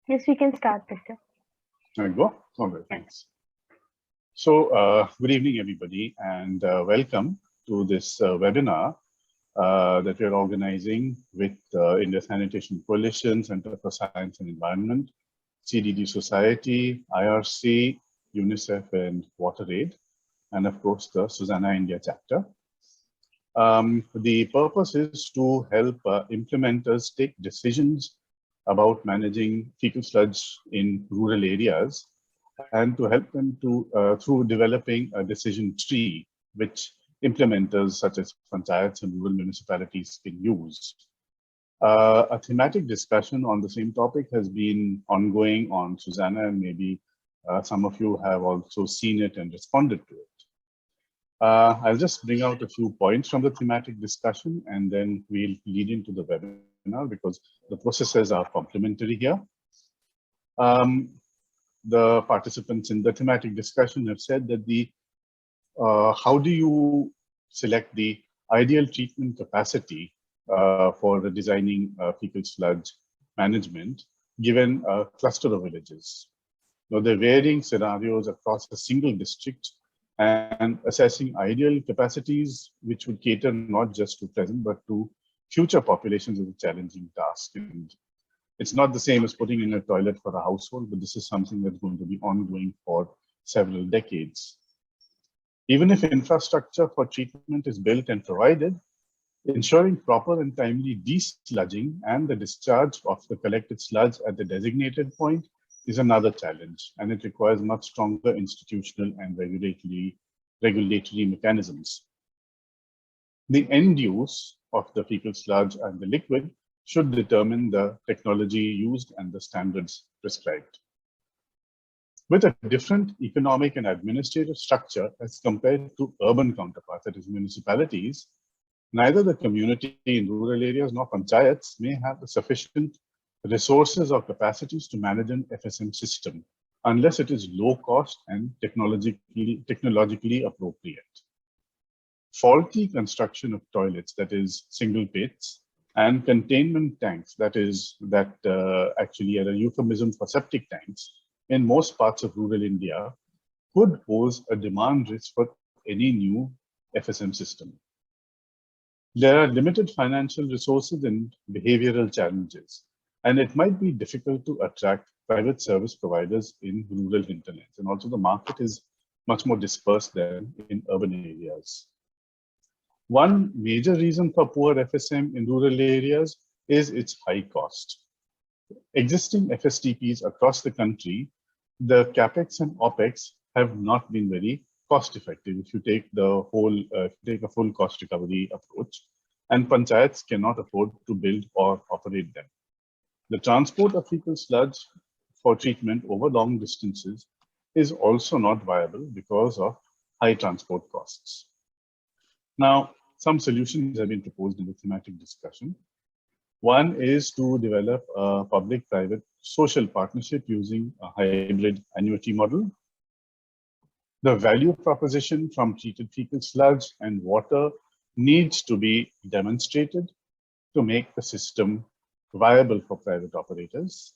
Yes, we can start with it. There you go. All right, thanks. So, good evening, everybody, and welcome to this webinar that we're organizing with India Sanitation Coalition, Center for Science and Environment, CDD Society, IRC, UNICEF, and WaterAid, and of course, the Susanna India chapter. The purpose is to help implementers take decisions about managing fecal sludge in rural areas and to help them to through developing a decision tree which implementers such as panchayats and rural municipalities can use. A thematic discussion on the same topic has been ongoing on Susanna, and maybe some of you have also seen it and responded to it. I'll just bring out a few points from the thematic discussion, and then we'll lead into the webinar because the processes are complementary here. The participants in the thematic discussion have said that how do you select the ideal treatment capacity for designing fecal sludge management given a cluster of villages? Now, there are varying scenarios across a single district, and assessing ideal capacities which would cater not just to present but to future populations is a challenging task. And it's not the same as putting in a toilet for a household, but this is something that's going to be ongoing for several decades. Even if infrastructure for treatment is built and provided, ensuring proper and timely desludging and the discharge of the collected sludge at the designated point is another challenge, and it requires much stronger institutional and regulatory mechanisms. The end use of the fecal sludge and the liquid should determine the technology used and the standards prescribed. With a different economic and administrative structure as compared to urban counterparts, that is municipalities, neither the community in rural areas nor panchayats may have the sufficient resources or capacities to manage an FSM system unless it is low cost and technologically appropriate. Faulty construction of toilets, that is single pits, and containment tanks, actually are a euphemism for septic tanks, in most parts of rural India could pose a demand risk for any new FSM system. There are limited financial resources and behavioral challenges, and it might be difficult to attract private service providers in rural hinterlands. And also the market is much more dispersed than in urban areas. One major reason for poor FSM in rural areas is its high cost. Existing FSTPs across the country, the capex and opex have not been very cost effective if you take a full cost recovery approach, and panchayats cannot afford to build or operate them. The transport of fecal sludge for treatment over long distances is also not viable because of high transport costs. Now, some solutions have been proposed in the thematic discussion. One is to develop a public-private social partnership using a hybrid annuity model. The value proposition from treated fecal sludge and water needs to be demonstrated to make the system viable for private operators.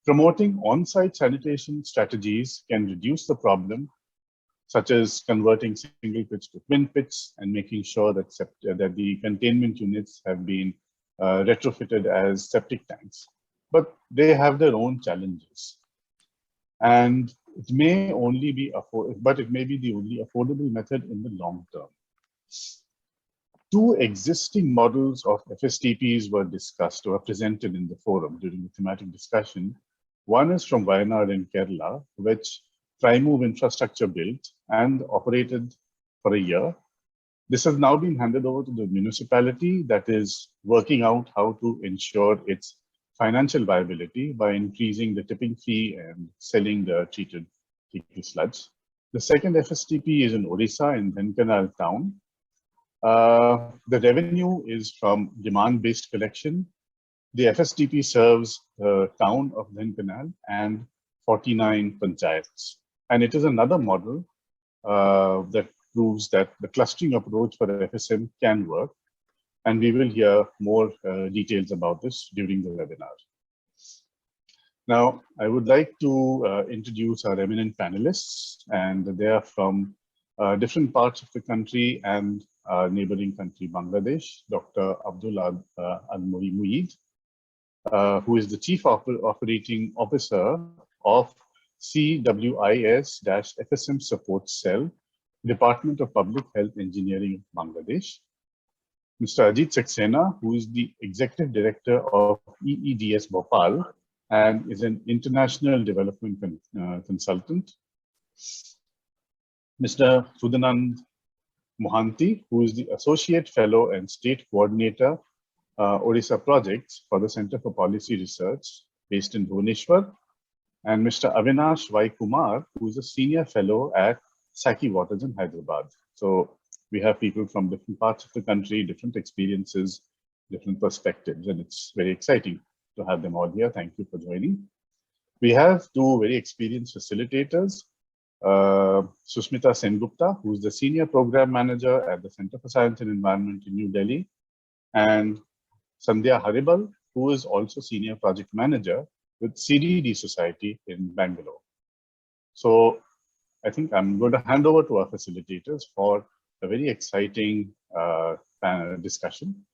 Promoting on-site sanitation strategies can reduce the problem, such as converting single pits to twin pits and making sure that the containment units have been retrofitted as septic tanks. But they have their own challenges. And it may only be it may be the only affordable method in the long term. Two existing models of FSTPs were discussed or presented in the forum during the thematic discussion. One is from Wayanad in Kerala, which TriMove infrastructure built and operated for a year. This has now been handed over to the municipality that is working out how to ensure its financial viability by increasing the tipping fee and selling the treated fecal sludge. The second FSTP is in Odisha in Dhenkanal town. The revenue is from demand-based collection. The FSTP serves the town of Dhenkanal and 49 panchayats. And it is another model that proves that the clustering approach for the FSM can work. And we will hear more details about this during the webinar. Now, I would like to introduce our eminent panelists, and they are from different parts of the country and neighboring country, Bangladesh. Dr. Abdul Al-Mueid, who is the Chief Operating Officer of CWIS-FSM Support Cell, Department of Public Health Engineering, Bangladesh. Mr. Ajit Saxena, who is the Executive Director of EEDS Bhopal and is an international development consultant. Mr. Sudanand Mohanty, who is the Associate Fellow and State Coordinator, Odisha Projects for the Center for Policy Research based in Bhubaneswar. And Mr. Avinash Y. Kumar, who is a Senior Fellow at Saki Waters in Hyderabad. So we have people from different parts of the country, different experiences, different perspectives, and it's very exciting to have them all here. Thank you for joining. We have two very experienced facilitators, Susmita Sengupta, who is the Senior Program Manager at the Center for Science and Environment in New Delhi, and Sandhya Haribal, who is also Senior Project Manager with CDD Society in Bangalore. So I think I'm going to hand over to our facilitators for a very exciting discussion.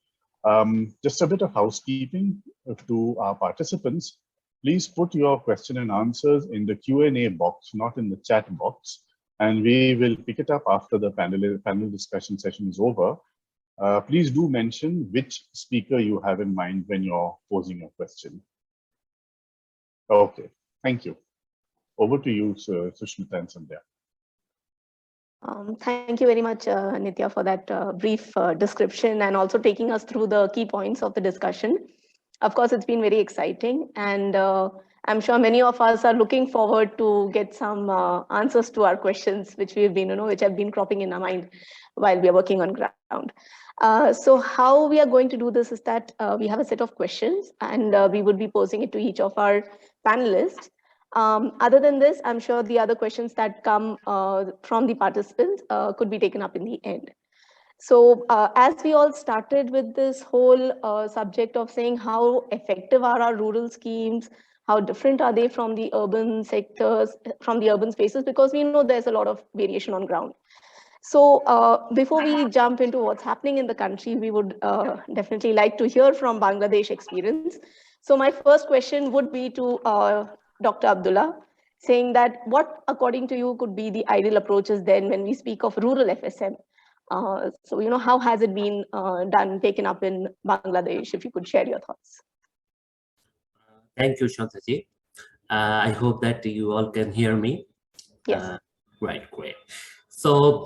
Just a bit of housekeeping to our participants. Please put your question and answers in the Q&A box, not in the chat box, and we will pick it up after the panel discussion session is over. Please do mention which speaker you have in mind when you're posing your question. Okay, thank you. Over to you, Sushmita and Sandhya. Thank you very much, Nitya, for that brief description and also taking us through the key points of the discussion. Of course, it's been very exciting, and I'm sure many of us are looking forward to get some answers to our questions, which we've been, which have been cropping in our mind while we are working on ground. So how we are going to do this is that we have a set of questions, and we would be posing it to each of our panelists. Other than this, I'm sure the other questions that come from the participants could be taken up in the end. So as we all started with this whole subject of saying how effective are our rural schemes, how different are they from the urban sectors, from the urban spaces, because we know there's a lot of variation on ground. So before we jump into what's happening in the country, we would definitely like to hear from Bangladesh experience. So my first question would be to Dr. Abdullah, saying that what, according to you, could be the ideal approaches then when we speak of rural FSM? So, how has it been taken up in Bangladesh? If you could share your thoughts. Thank you, Shantaji. I hope that you all can hear me. Yes. Right, great. So,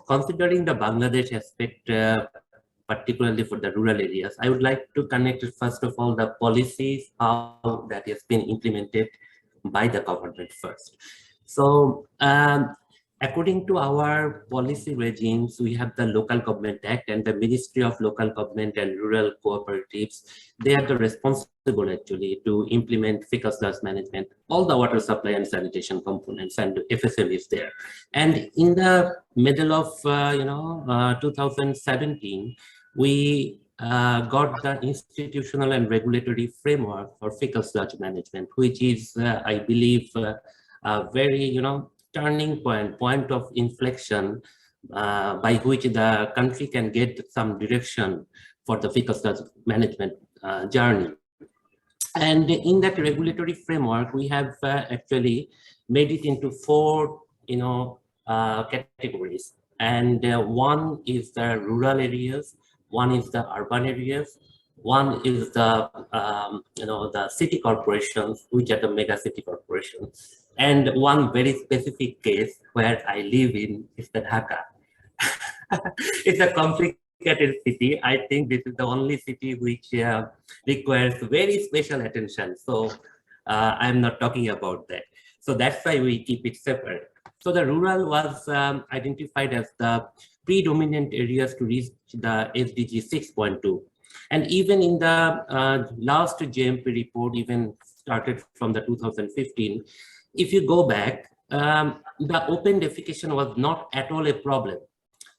considering the Bangladesh aspect, particularly for the rural areas, I would like to connect, first of all, the policies, how that has been implemented by the government first. So, according to our policy regimes, we have the Local Government Act and the Ministry of Local Government and Rural Cooperatives. They are the responsible actually to implement fecal sludge management, all the water supply and sanitation components, and FSM is there. And in the middle of 2017, we got the institutional and regulatory framework for fecal sludge management, which is, I believe, a very, turning point of inflection by which the country can get some direction for the fecal sludge management journey. And in that regulatory framework, we have actually made it into four, categories. And one is the rural areas, one is the urban areas, one is the, the city corporations, which are the mega city corporations. And one very specific case where I live in is the Dhaka. It's a complicated city. I think this is the only city which requires very special attention. So I'm not talking about that. So that's why we keep it separate. So the rural was identified as the predominant areas to reach the SDG 6.2. And even in the last JMP report, even started from the 2015, if you go back, the open defecation was not at all a problem,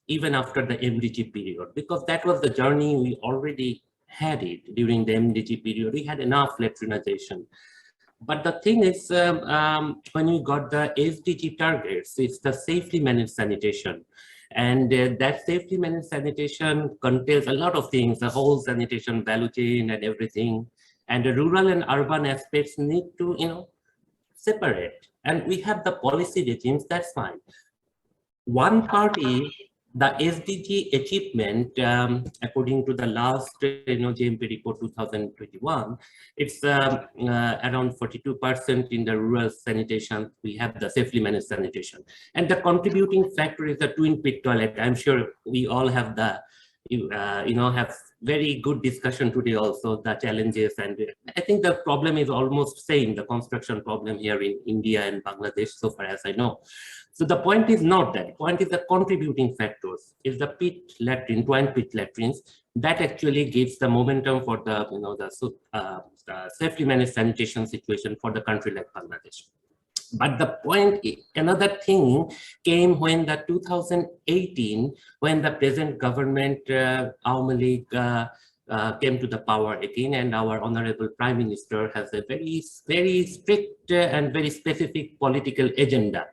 even after the MDG period, because that was the journey we already had it during the MDG period. We had enough latrinization. But the thing is, when we got the SDG targets, it's the safely managed sanitation. And that safely managed sanitation contains a lot of things, the whole sanitation value chain and everything. And the rural and urban aspects need to, separate. And we have the policy regimes, that's fine. One part is the SDG achievement, according to the last JMP report 2021, it's around 42% in the rural sanitation. We have the safely managed sanitation. And the contributing factor is the twin pit toilet. I'm sure we all have the, have very good discussion today also, the challenges. And I think the problem is almost same, the construction problem here in India and Bangladesh, so far as I know. So the point is not that. The point is the contributing factors. Is the pit latrine, twin pit latrines, that actually gives the momentum for the the safely managed sanitation situation for the country like Bangladesh. But the point, another thing came when the 2018, when the present government, Awami League, came to the power again, and our honorable Prime Minister has a very, very strict and very specific political agenda,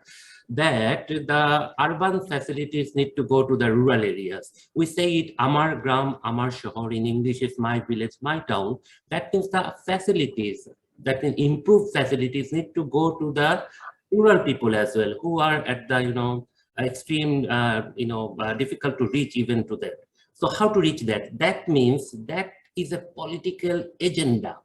that the urban facilities need to go to the rural areas. We say it, Amar Gram, Amar Shahar, in English is my village, my town. That means the facilities, that means improved facilities need to go to the rural people as well, who are at the, extreme, difficult to reach even to them. So how to reach that? That means that is a political agenda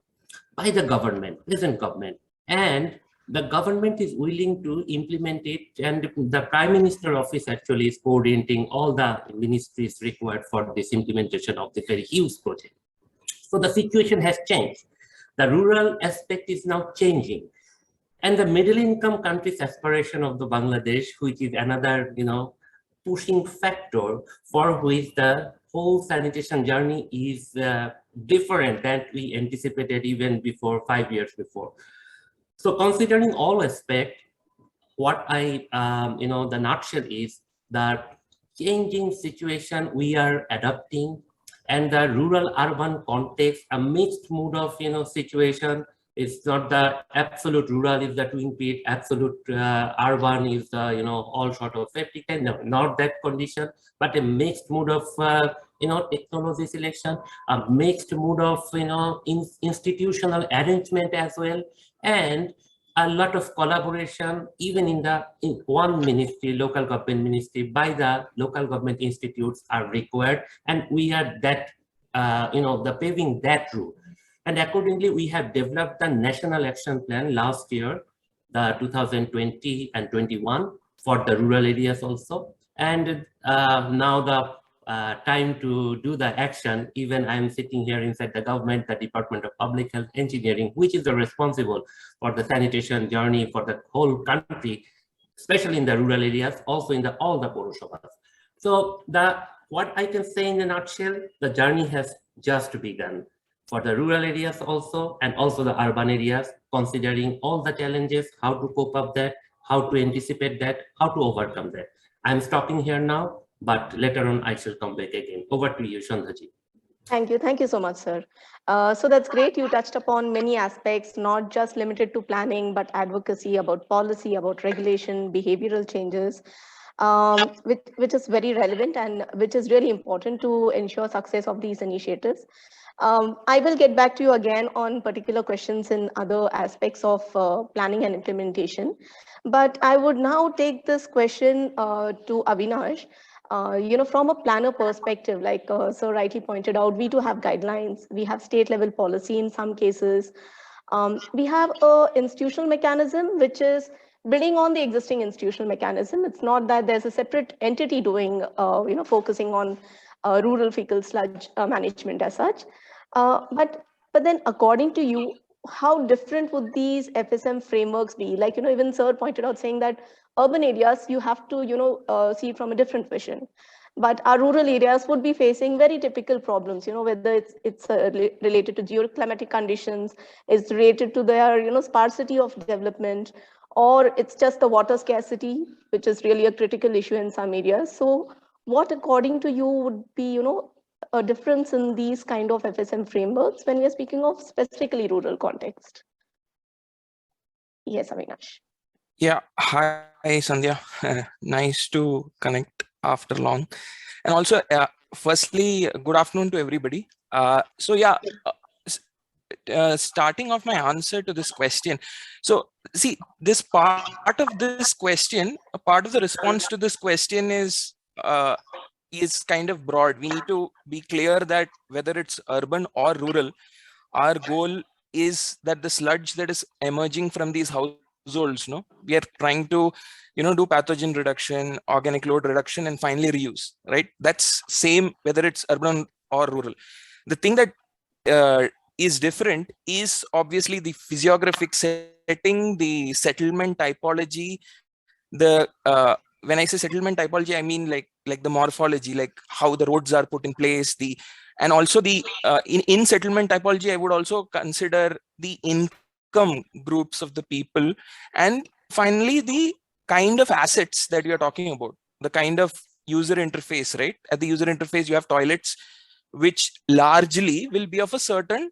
by the government, present government, and the government is willing to implement it, and the Prime Minister office actually is coordinating all the ministries required for this implementation of the very huge project. So the situation has changed. The rural aspect is now changing. And the middle income countries aspiration of the Bangladesh, which is another, pushing factor for which the whole sanitation journey is different than we anticipated even before, 5 years before. So considering all aspects, what I, the nutshell is that changing situation we are adapting, and the rural-urban context, a mixed mood of, situation. It's not the absolute rural is the twin pit, absolute urban is the, all sort of 50, no, not that condition, but a mixed mood of, technology selection, a mixed mood of, institutional arrangement as well, and a lot of collaboration, even in one ministry, local government ministry, by the local government institutes are required, and we are that, the paving that route. And accordingly, we have developed the National Action Plan last year, the 2020 and 21 for the rural areas also. And now the time to do the action, even I'm sitting here inside the government, the Department of Public Health Engineering, which is the responsible for the sanitation journey for the whole country, especially in the rural areas, also in all the Purushabhas. So what I can say in a nutshell, the journey has just begun for the rural areas also, and also the urban areas, considering all the challenges, how to cope up that, how to anticipate that, how to overcome that. I'm stopping here now, but later on I shall come back again. Over to you, Shandhaji. Thank you so much, sir. So that's great. You touched upon many aspects, not just limited to planning, but advocacy, about policy, about regulation, behavioral changes, which is very relevant and which is really important to ensure success of these initiatives. I will get back to you again on particular questions in other aspects of planning and implementation. But I would now take this question to Avinash. From a planner perspective, like Sir rightly pointed out, we do have guidelines. We have state level policy in some cases. We have a institutional mechanism, which is building on the existing institutional mechanism. It's not that there's a separate entity doing, focusing on rural fecal sludge management as such. But then according to you, how different would these FSM frameworks be? Like, even Sir pointed out saying that urban areas, you have to, see from a different vision. But our rural areas would be facing very typical problems, whether it's related to geoclimatic conditions, it's related to their, sparsity of development, or it's just the water scarcity, which is really a critical issue in some areas. So what, according to you, would be, a difference in these kind of FSM frameworks when we are speaking of specifically rural context? Yes, Avinash. Yeah, hi Sandhya. Nice to connect after long. And also, firstly, good afternoon to everybody. So yeah, s- starting off my answer to this question. So see, this part of this question, a part of the response to this question is kind of broad. We need to be clear that whether it's urban or rural, our goal is that the sludge that is emerging from these households, no, we are trying to, do pathogen reduction, organic load reduction, and finally reuse, right? That's same whether it's urban or rural. The thing that is different is obviously the physiographic setting, the settlement typology, the when I say settlement typology, I mean like the morphology, like how the roads are put in place, the and also the in settlement typology, I would also consider the income groups of the people, and finally the kind of assets that we are talking about, the kind of user interface, right? At the user interface, you have toilets, which largely will be of a certain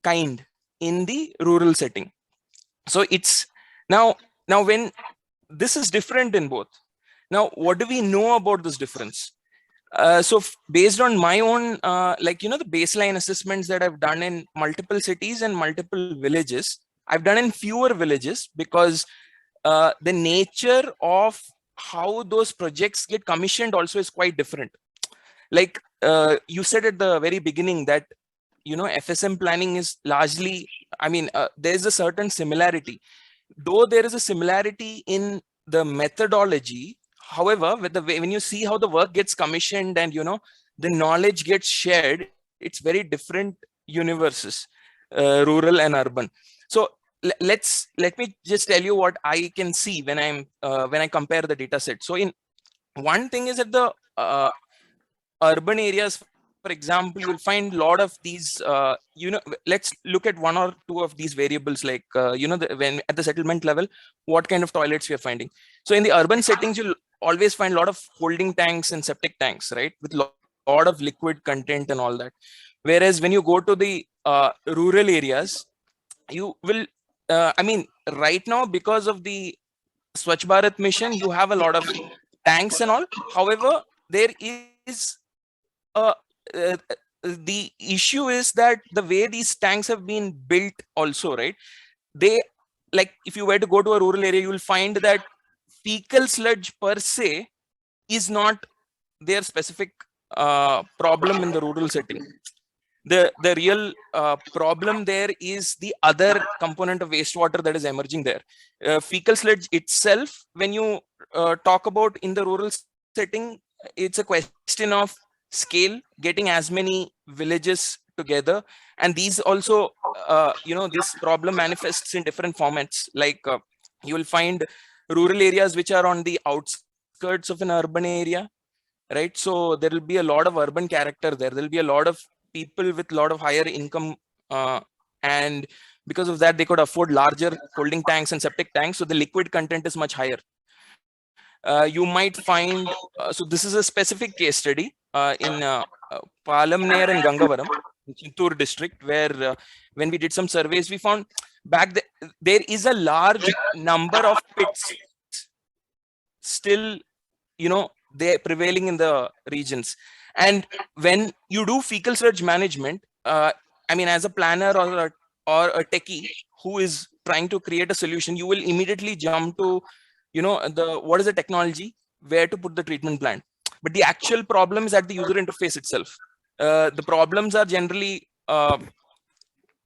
kind in the rural setting. So it's now when this is different in both. Now, what do we know about this difference? Based on my own, the baseline assessments that I've done in multiple cities and multiple villages, I've done in fewer villages because the nature of how those projects get commissioned also is quite different. Like you said at the very beginning that, FSM planning is largely, there's a certain similarity. Though there is a similarity in the methodology, however, with the way, when you see how the work gets commissioned and the knowledge gets shared, it's very different universes, rural and urban. So let me just tell you what I can see when I compare the data set. So in one thing is that the urban areas, for example, you'll find a lot of these let's look at one or two of these variables, like when at the settlement level, what kind of toilets we are finding. So in the urban settings, you'll always find a lot of holding tanks and septic tanks, right, with a lot of liquid content and all that. Whereas when you go to the rural areas, you will right now, because of the Swachh Bharat mission, you have a lot of tanks and all. However, there is uh, uh, the issue is that the way these tanks have been built also, right? They, like, if you were to go to a rural area, you will find that fecal sludge per se is not their specific problem in the rural setting. The real problem there is the other component of wastewater that is emerging there. Fecal sludge itself, when you talk about in the rural setting, it's a question of scale, getting as many villages together. And these also this problem manifests in different formats. Like you will find rural areas which are on the outskirts of an urban area, right? So there will be a lot of urban character there. There'll be a lot of people with a lot of higher income, and because of that, they could afford larger holding tanks and septic tanks, so the liquid content is much higher. You might find so this is a specific case study in Palamner and Gangavaram, Chittoor district, where when we did some surveys, we found there is a large number of pits still, they're prevailing in the regions. And when you do fecal sludge management, as a planner or a techie who is trying to create a solution, you will immediately jump to the what is the technology, where to put the treatment plant. But the actual problem is at the user interface itself. The problems are generally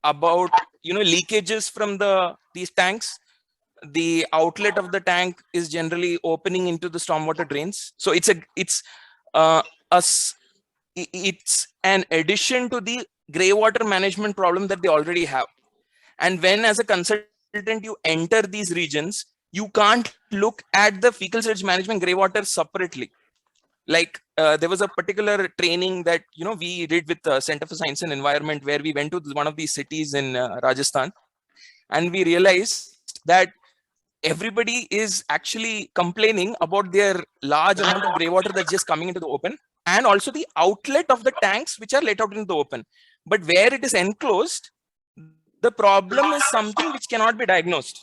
about leakages from these tanks. The outlet of the tank is generally opening into the stormwater drains. So it's uh, a s- it's an addition to the grey water management problem that they already have. And when, as a consultant, you enter these regions, you can't look at the fecal sludge management grey water separately. Like there was a particular training that we did with the Center for Science and Environment, where we went to one of these cities in Rajasthan, and we realized that everybody is actually complaining about their large amount of grey water that's just coming into the open, and also the outlet of the tanks which are let out into the open. But where it is enclosed, the the problem is something which cannot be diagnosed,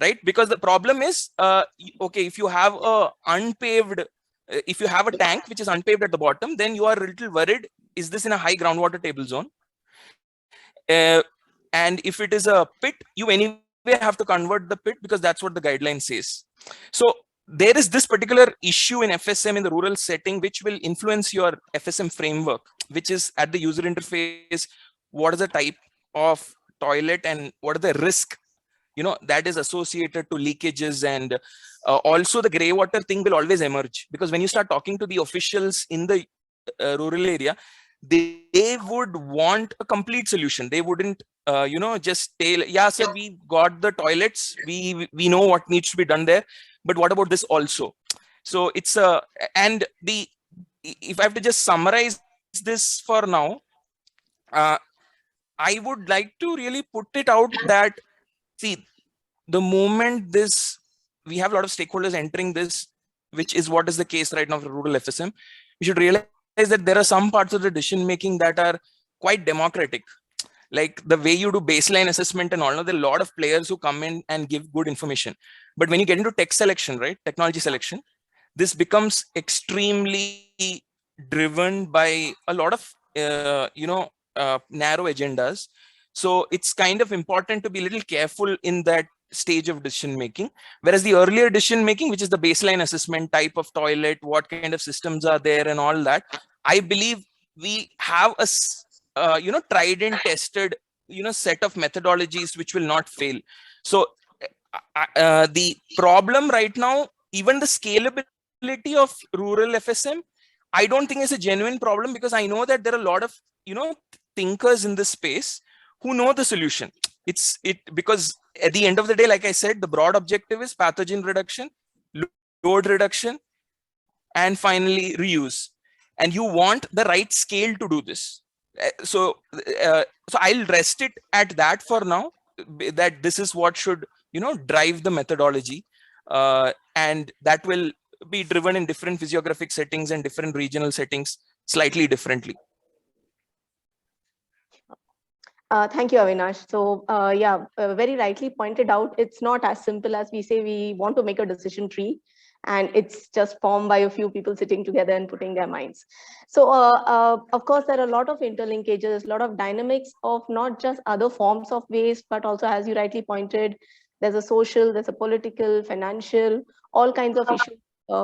right? Because the problem is, okay, if you have a unpaved, if you have a tank which is unpaved at the bottom, then you are a little worried, is this in a high groundwater table zone? And if it is a pit, you anyway have to convert the pit because that's what the guideline says. So there is this particular issue in FSM in the rural setting, which will influence your FSM framework, which is at the user interface, what is the type of toilet and what is the risk, you know, that is associated to leakages. And also the gray water thing will always emerge, because when you start talking to the officials in the rural area, they would want a complete solution. They wouldn't, you know, just tell, yeah, sir, we got the toilets, we know what needs to be done there, but what about this also? So it's a, and the, if I have to just summarize this for now, I would like to really put it out that, see, the moment this, we have a lot of stakeholders entering this, which is what is the case right now for rural FSM, we should realize that there are some parts of the decision making that are quite democratic, like the way you do baseline assessment and all. There are a lot of players who come in and give good information, but when you get into tech selection, right, technology selection, this becomes extremely driven by a lot of you know, narrow agendas. So it's kind of important to be a little careful in that stage of decision making. Whereas the earlier decision making, which is the baseline assessment, type of toilet, what kind of systems are there and all that, I believe we have a you know, tried and tested, you know, set of methodologies which will not fail. So the problem right now, even the scalability of rural FSM, I don't think is a genuine problem, because I know that there are a lot of, you know, thinkers in this space who know the solution. Because at the end of the day, like I said, the broad objective is pathogen reduction, load reduction, and finally reuse. And you want the right scale to do this. So I'll rest it at that for now, that this is what should, you know, drive the methodology, and that will be driven in different physiographic settings and different regional settings slightly differently. Thank you, Avinash. So yeah, very rightly pointed out, it's not as simple as we say we want to make a decision tree and it's just formed by a few people sitting together and putting their minds. So of course, there are a lot of interlinkages, a lot of dynamics of not just other forms of waste, but also, as you rightly pointed, there's a social, there's a political, financial, all kinds of issues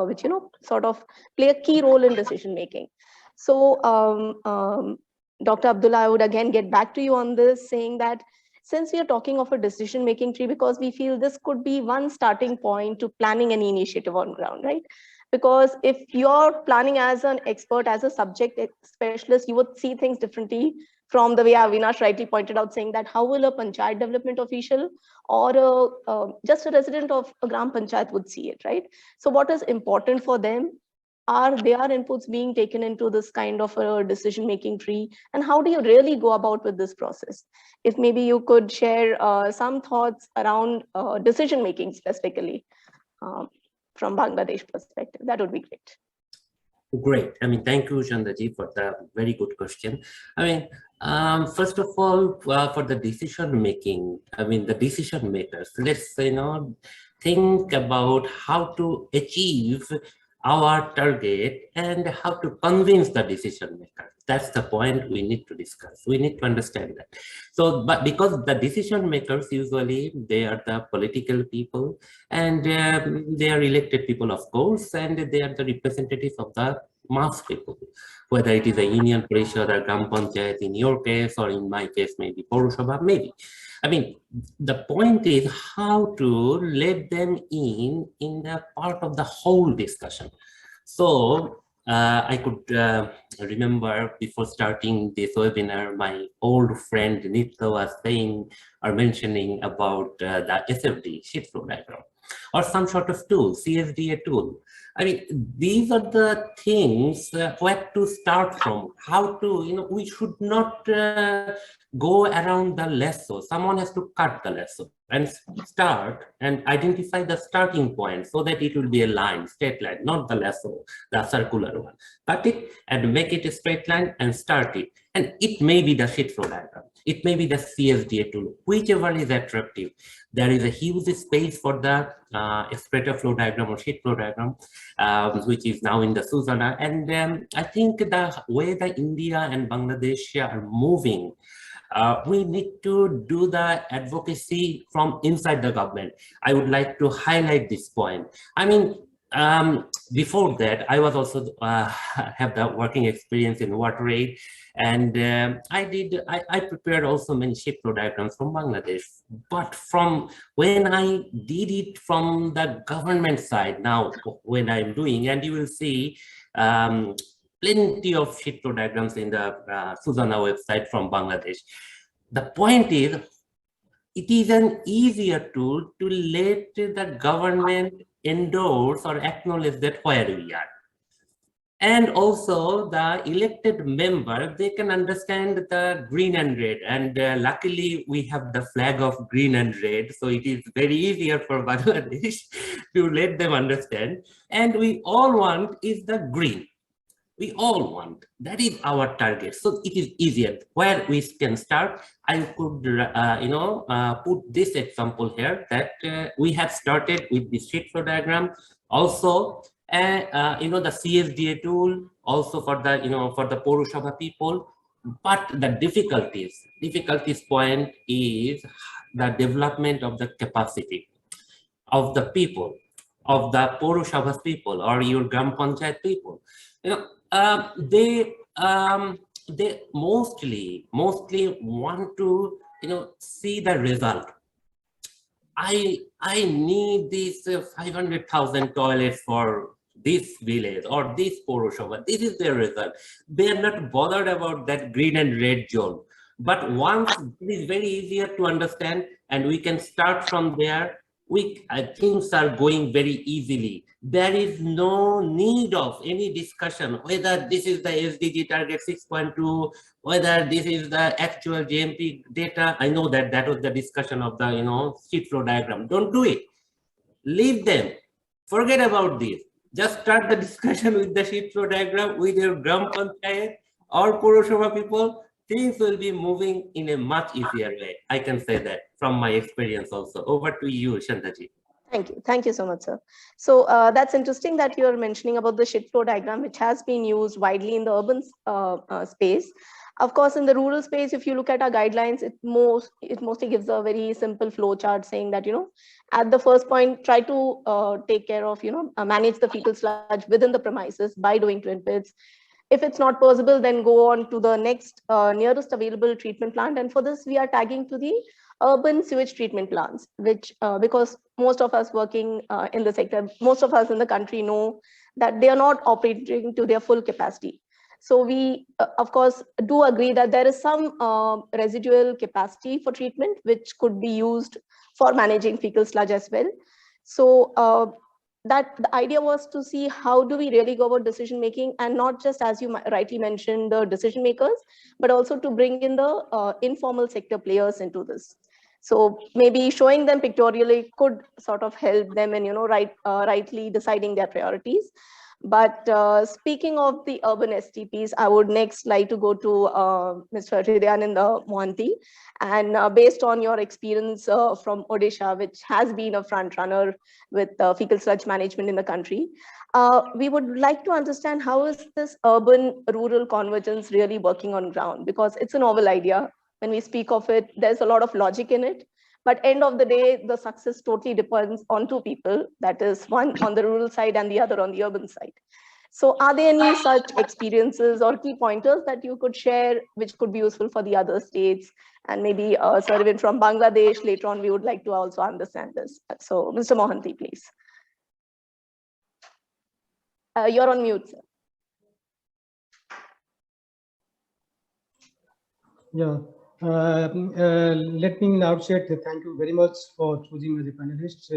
which, you know, sort of play a key role in decision making. So Dr. Abdullah, I would again get back to you on this, saying that since we are talking of a decision-making tree, because we feel this could be one starting point to planning any initiative on ground, right? Because if you're planning as an expert, as a subject specialist, you would see things differently from the way Avinash rightly pointed out, saying that how will a panchayat development official or just a resident of a gram panchayat would see it, right? So what is important for them? Are their inputs being taken into this kind of a decision-making tree? And how do you really go about with this process? If maybe you could share some thoughts around decision-making specifically from Bangladesh perspective, that would be great. Great. I mean, thank you, Chandraji, for the very good question. I mean, first of all, for the decision-making, I mean, the decision makers, let's, you know, think about how to achieve our target and how to convince the decision maker. That's the point we need to discuss. We need to understand that. So, but because the decision makers usually, they are the political people and they are elected people, of course, and they are the representatives of the mass people, whether it is a union parishad or gram panchayat in your case, or in my case, maybe Purushabha, maybe. I mean, the point is how to let them in the part of the whole discussion. So I could remember before starting this webinar, my old friend Nitya was saying or mentioning about the SFD, sheet flow diagram, or some sort of tool, CSDA tool. I mean, these are the things where to start from, how to, you know, we should not go around the lasso. Someone has to cut the lasso and start and identify the starting point so that it will be a line, straight line, not the lasso, the circular one. Cut it and make it a straight line and start it. And it may be the sheet flow diagram. It may be the CSDA tool, whichever is attractive. There is a huge space for the spreader flow diagram or sheet flow diagram, which is now in the Suzana. And I think the way that India and Bangladesh are moving, we need to do the advocacy from inside the government. I would like to highlight this point. I mean, before that, I was also have the working experience in water aid, and I prepared also many sheet flow diagrams from Bangladesh. But from when I did it from the government side, now when I'm doing, and you will see plenty of sheet flow diagrams in the Suzana website from Bangladesh. The point is, it is an easier tool to let the government endorse or acknowledge that where we are. And also the elected member, they can understand the green and red. And luckily we have the flag of green and red. So it is very easier for Bangladesh to let them understand. And we all want is the green. We all want, that is our target. So it is easier. Where we can start, I could, put this example here that we have started with the sheet flow diagram. Also, the CSDA tool, also for the, for the Purushabha people. But the difficulties point is the development of the capacity of the people, of the Purushabha people or your Gram Panchayat people. They mostly want to see the result. I need these 500,000 toilets for this village or this Purushabha. This is their result. They are not bothered about that green and red zone. But once it is very easier to understand, and we can start from there, things are going very easily. There is no need of any discussion whether this is the SDG target 6.2, whether this is the actual JMP data. I know that that was the discussion of the sheet flow diagram. Don't do it. Leave them. Forget about this. Just start the discussion with the sheet flow diagram with your Gram Panchayat or Purushabha people. Things will be moving in a much easier way. I can say that from my experience also. Over to you, Shantaji. Thank you. Thank you so much, sir. So that's interesting that you're mentioning about the sheet flow diagram, which has been used widely in the urban space. Of course, in the rural space, if you look at our guidelines, it mostly gives a very simple flow chart saying that, at the first point, try to take care of, manage the fecal sludge within the premises by doing twin pits. If it's not possible, then go on to the next nearest available treatment plant. And for this, we are tagging to the urban sewage treatment plants, which because most of us working in the sector, most of us in the country know that they are not operating to their full capacity. So we, of course, do agree that there is some residual capacity for treatment, which could be used for managing fecal sludge as well. So that the idea was to see how do we really go about decision making, and not just, as you rightly mentioned, the decision makers, but also to bring in the informal sector players into this. So maybe showing them pictorially could sort of help them in rightly deciding their priorities. But speaking of the urban STPs, I would next like to go to Mr. Hridayananda Mohanty. And based on your experience from Odisha, which has been a front runner with fecal sludge management in the country, we would like to understand how is this urban-rural convergence really working on ground? Because it's a novel idea. When we speak of it, there's a lot of logic in it. But end of the day, the success totally depends on two people. That is one on the rural side and the other on the urban side. So are there any such experiences or key pointers that you could share, which could be useful for the other states? And maybe Sir, even from Bangladesh, later on, we would like to also understand this. So Mr. Mohanty, please. You're on mute, sir. Yeah. Let me in the outset thank you very much for choosing me as a panelist.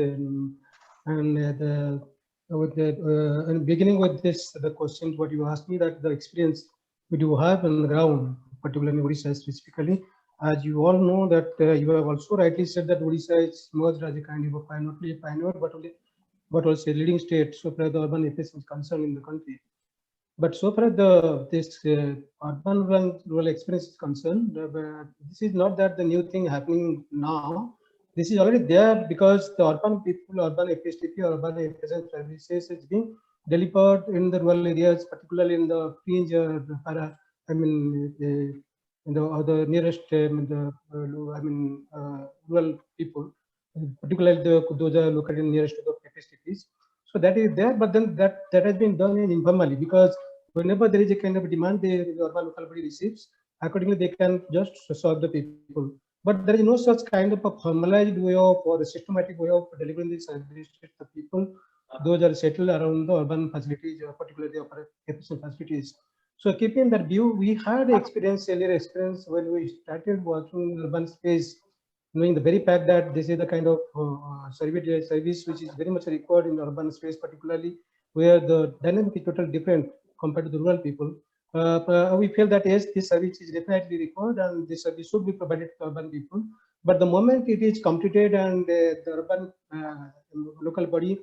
Beginning with this, the questions what you asked me, that the experience we do have on the ground, particularly in Odisha specifically, as you all know that you have also rightly said that Odisha is emerged as a kind of a not only a pioneer but also a leading state so far the urban FSM is concerned in the country. But so far this urban rural experience is concerned, this is not that the new thing happening now. This is already there because the urban people, urban FSTP, urban FSM services is being delivered in the rural areas, particularly in the fringe, in the nearest, rural people, particularly those are located nearest to the FSTPs. So that is there, but then that has been done informally, because whenever there is a kind of demand, the urban local body receives. Accordingly, they can just serve the people. But there is no such kind of a formalized way of or a systematic way of delivering this service to the people. Those are settled around the urban facilities, particularly the FSM facilities. So keeping that view, we had earlier experience when we started working in urban space, knowing the very fact that this is the kind of service which is very much required in the urban space, particularly where the dynamic is totally different compared to the rural people. We feel that yes, this service is definitely required and this service should be provided to urban people. But the moment it is completed and the urban local body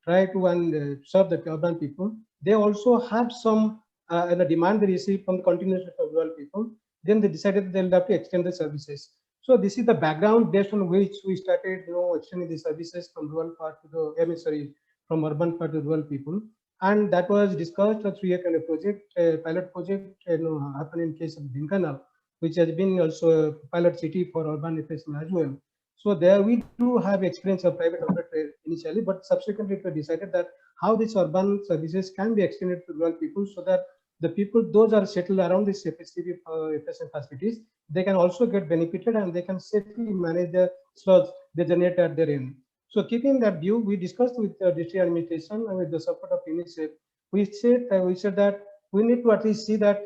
try to serve the urban people, they also have some demand they receive from the continuation of rural people. Then they decided they'll have to extend the services. So this is the background based on which we started, extending the services from rural part to the, from urban part to rural people. And that was discussed through a kind of project, pilot project, happened in case of Dinkana, which has been also a pilot city for urban FSM as well. So there we do have experience of private operator initially, but subsequently it was decided that how these urban services can be extended to rural people, so that the people, those are settled around these FSM facilities, they can also get benefited and they can safely manage the sludge they generate at their end. So keeping that view, we discussed with the district administration and with the support of UNICEF. We said that we need to at least see that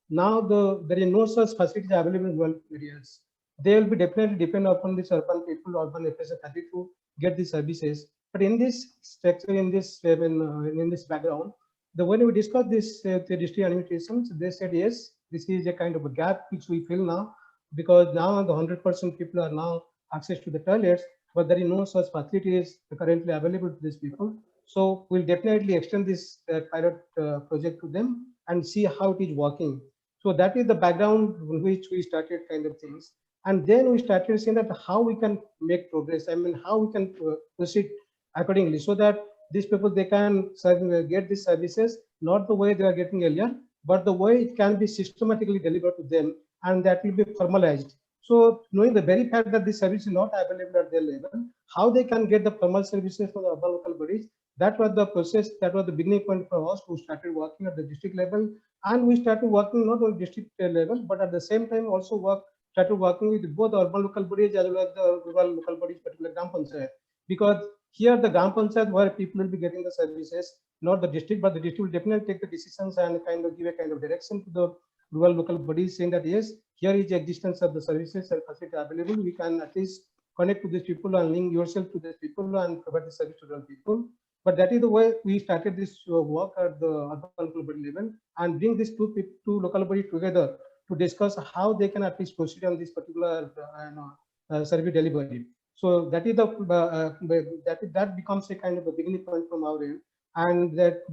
now there is no such facilities available in rural areas. They will be definitely depend upon these urban people, urban FSM to get these services. But in this structure, in this background, when we discussed this the district administrations, they said yes, this is a kind of a gap which we feel now, because now the 100% people are now access to the toilets, but there is no such facilities currently available to these people. So we'll definitely extend this pilot project to them and see how it is working. So that is the background in which we started kind of things. And then we started seeing that how we can make progress. I mean, how we can proceed accordingly, so that these people, they can get these services, not the way they are getting earlier, but the way it can be systematically delivered to them, and that will be formalized. So knowing the very fact that this service is not available at their level, how they can get the formal services from the urban local bodies, that was the process, that was the beginning point for us. We started working at the district level, and we started working not on district level, but at the same time also started working with both urban local bodies as well as the rural local bodies, particularly Gram Panchayat. Because here the Gram Panchayat where people will be getting the services, not the district, but the district will definitely take the decisions and kind of give a kind of direction to the rural local bodies, saying that yes, here is the existence of the services and facility available. We can at least connect to these people and link yourself to these people and provide the service to rural people. But that is the way we started this work at the urban local body level, and bring these two local bodies together to discuss how they can at least proceed on this particular survey delivery. So that is that becomes a kind of a beginning point from our end, and that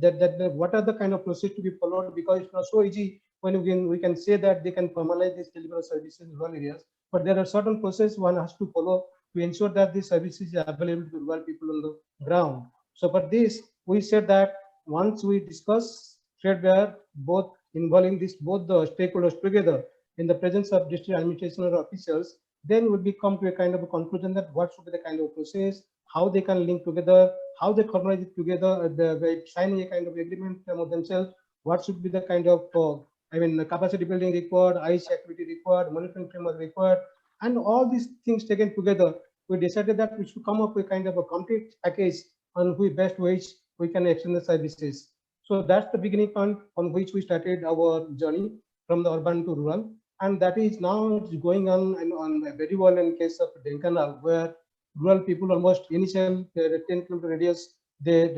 what are the kind of process to be followed, because it's not so easy when we can say that they can formalize these delivery services in rural areas, but there are certain processes one has to follow to ensure that these services are available to rural people on the ground. So for this, we said that once we discuss threadbare, both involving both the stakeholders together in the presence of district administration or officials, then we come to a kind of a conclusion that what should be the kind of process, how they can link together, how they formalize it together, they sign a kind of agreement among themselves, what should be the kind of the capacity building required, ICE activity required, monitoring framework required, and all these things taken together, we decided that we should come up with kind of a complete package on which best ways we can extend the services. So that's the beginning point on which we started our journey from the urban to rural, and that is now going on very well in case of Denkana, where rural people almost initial 10 kilometer radius, they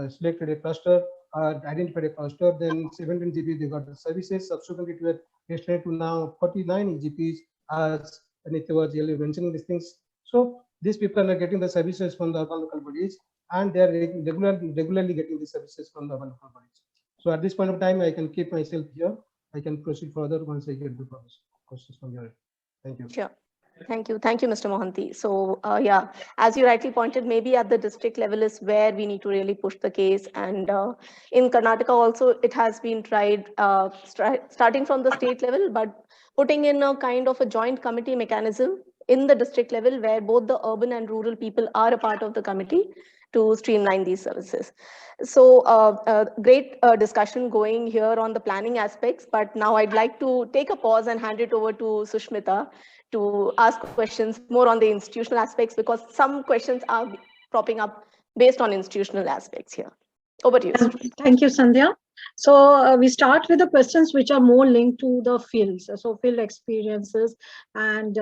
selected a cluster, identified a cluster, then 17 GPs they got the services. Subsequently, it was extended to now 49 GPs, as Nitya was mentioning these things. So these people are getting the services from the urban local bodies, and they are regularly getting the services from the urban local bodies. So at this point of time, I can keep myself here. I can proceed further once I get the questions from your end. Thank you. Sure. Thank you. Thank you, Mr. Mohanty. So yeah, as you rightly pointed, maybe at the district level is where we need to really push the case. And in Karnataka also, it has been tried starting from the state level, but putting in a kind of a joint committee mechanism in the district level where both the urban and rural people are a part of the committee to streamline these services. So great discussion going here on the planning aspects, but now I'd like to take a pause and hand it over to Sushmita to ask questions more on the institutional aspects, because some questions are propping up based on institutional aspects here. Over to you. Thank you, Sandhya. So we start with the questions which are more linked to the fields, so field experiences. And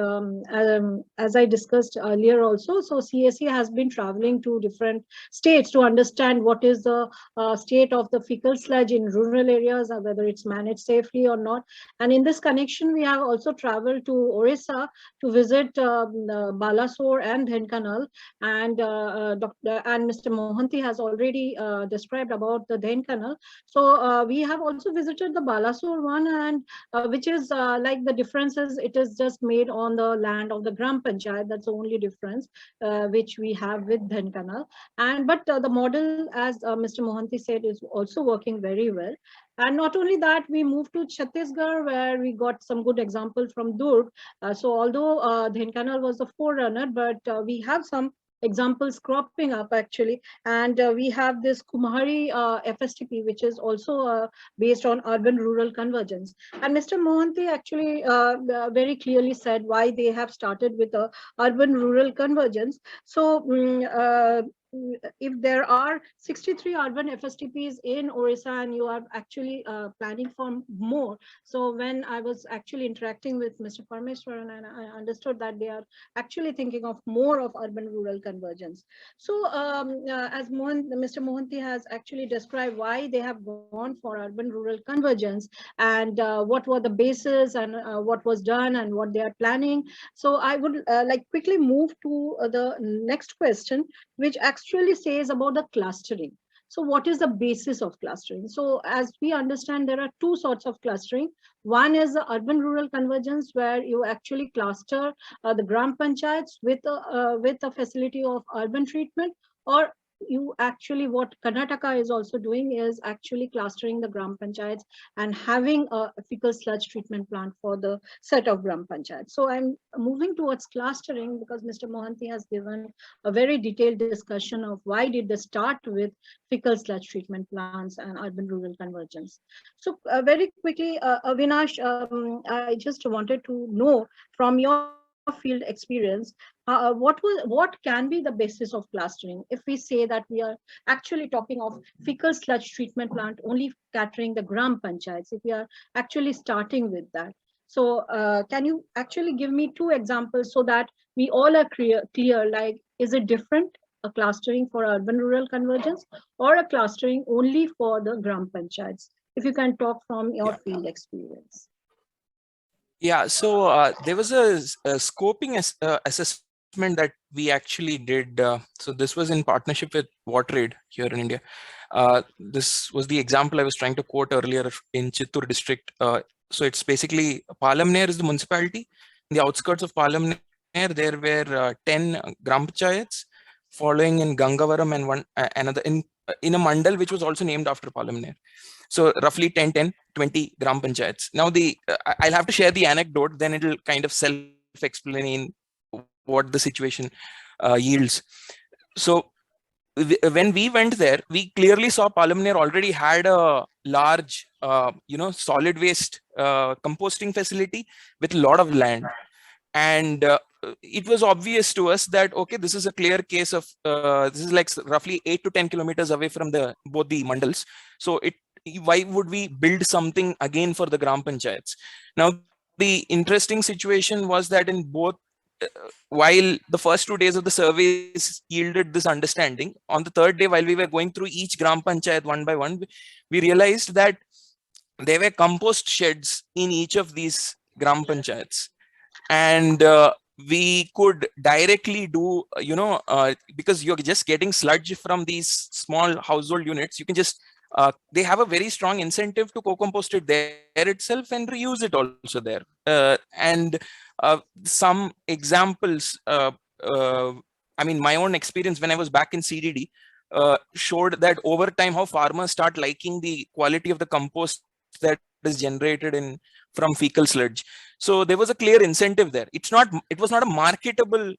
as I discussed earlier also, so CSE has been traveling to different states to understand what is the state of the fecal sludge in rural areas, or whether it's managed safely or not. And in this connection, we have also traveled to Orissa to visit Balasore and Dhenkanal. And Mr. Mohanty has already described about the Dhenkanal. So we have also visited the Balasore one, and which is like the differences, it is just made on the land of the Gram Panchayat. That's the only difference which we have with Dhenkanal. And but the model, as Mr. Mohanty said, is also working very well. And not only that, we moved to Chhattisgarh, where we got some good example from Durg. So although Dhenkanal was the forerunner, but we have some examples cropping up actually. And we have this Kumhari FSTP, which is also based on urban-rural convergence. And Mr. Mohanty actually very clearly said why they have started with a urban-rural convergence. So if there are 63 urban FSTPs in Orissa and you are actually planning for more. So when I was actually interacting with Mr. Parmeshwaran, and I understood that they are actually thinking of more of urban-rural convergence. So as Mr. Mohanty has actually described why they have gone for urban-rural convergence, and what were the bases, and what was done, and what they are planning. So I would like quickly move to the next question, which actually says about the clustering. So what is the basis of clustering? So as we understand, there are two sorts of clustering. One is the urban-rural convergence, where you actually cluster the Gram Panchayats with a facility of urban treatment, or you actually, what Karnataka is also doing is actually clustering the Gram Panchayats and having a fecal sludge treatment plant for the set of Gram Panchayats. So I'm moving towards clustering because Mr. Mohanty has given a very detailed discussion of why did they start with fecal sludge treatment plants and urban-rural convergence. So very quickly, Avinash, I just wanted to know from your field experience, what can be the basis of clustering if we say that we are actually talking of fecal sludge treatment plant only catering the Gram Panchayats, if we are actually starting with that. So can you actually give me two examples so that we all are clear, like, is it different, a clustering for urban-rural convergence or a clustering only for the Gram Panchayats? If you can talk from your field experience. Yeah, so there was a scoping assessment that we actually did. So this was in partnership with WaterAid here in India. This was the example I was trying to quote earlier in Chittoor district. So it's basically Palamner is the municipality. In the outskirts of Palamner, there were 10 Gram Panchayats, following in Gangavaram and one another in a mandal which was also named after Palamner. So roughly 10, 20 Gram Panchayats. Now I'll have to share the anecdote, then it'll kind of self-explain what the situation yields. So when we went there, we clearly saw Palamner already had a large, solid waste composting facility with a lot of land. And it was obvious to us that, okay, this is a clear case of, this is like roughly 8 to 10 kilometers away from both the mandals. So why would we build something again for the Gram Panchayats? Now, the interesting situation was that in both, while the first 2 days of the surveys yielded this understanding, on the third day, while we were going through each Gram Panchayat one by one, we realized that there were compost sheds in each of these Gram Panchayats. And we could directly do, because you're just getting sludge from these small household units, you can just they have a very strong incentive to co-compost it there itself and reuse it also there. And some examples, I mean, my own experience when I was back in CDD showed that over time how farmers start liking the quality of the compost that is generated from fecal sludge. So there was a clear incentive there. It was not a marketable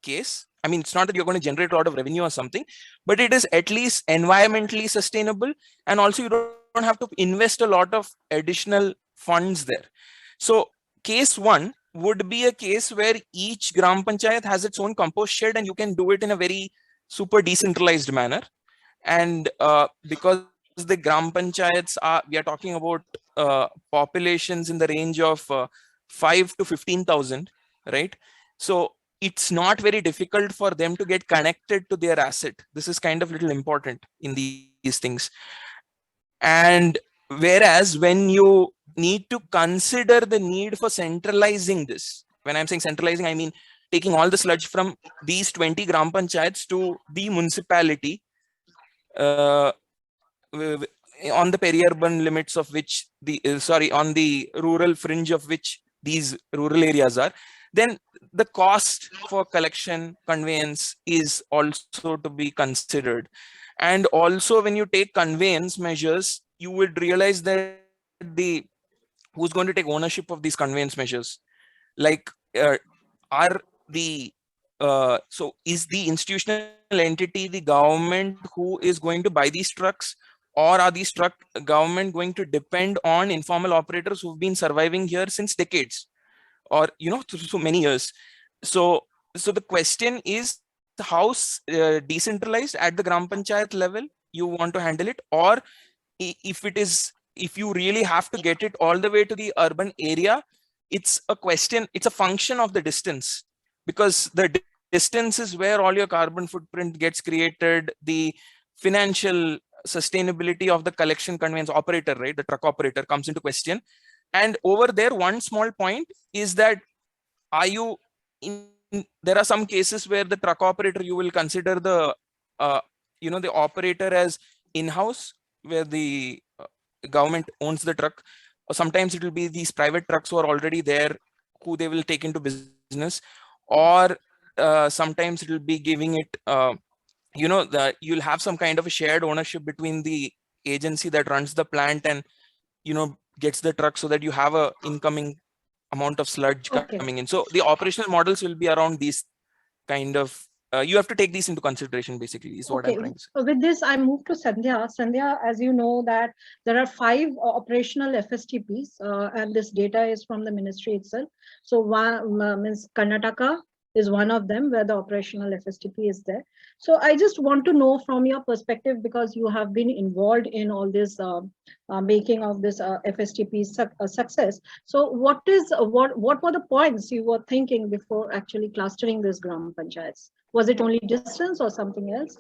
case. I mean, it's not that you're going to generate a lot of revenue or something, but it is at least environmentally sustainable, and also you don't have to invest a lot of additional funds there. So case one would be a case where each gram panchayat has its own compost shed, and you can do it in a very super decentralized manner. And because the gram panchayats we are talking about populations in the range of 5 to 15,000, right? So it's not very difficult for them to get connected to their asset. This is kind of little important in these things. And whereas when you need to consider the need for centralizing this, when I'm saying centralizing, I mean taking all the sludge from these 20 gram panchayats to the municipality, on the peri-urban limits of which on the rural fringe of which these rural areas are, then the cost for collection conveyance is also to be considered. And also when you take conveyance measures, you would realize that who's going to take ownership of these conveyance measures? Like so is the institutional entity the government who is going to buy these trucks, or are these government going to depend on informal operators who've been surviving here since decades, or so many years? So the question is how decentralized at the gram panchayat level you want to handle it, or if you really have to get it all the way to the urban area, it's a function of the distance, because the distance is where all your carbon footprint gets created. The financial sustainability of the collection conveyance operator, right, the truck operator, comes into question. And over there, one small point is that there are some cases where the truck operator, you will consider the the operator as in-house, where the government owns the truck, or sometimes it will be these private trucks who are already there, who they will take into business, or sometimes it will be giving it you'll have some kind of a shared ownership between the agency that runs the plant and gets the truck, so that you have a incoming amount of sludge coming in. So the operational models will be around these kind of you have to take these into consideration, basically, is what I'm trying to say. So with this, I move to Sandhya. Sandhya, as you know, that there are 5 operational FSTPs, and this data is from the ministry itself. So one means Karnataka is one of them where the operational FSTP is there. So I just want to know from your perspective, because you have been involved in all this making of this FSTP success. So what were the points you were thinking before actually clustering this gram panchayats? Was it only distance or something else?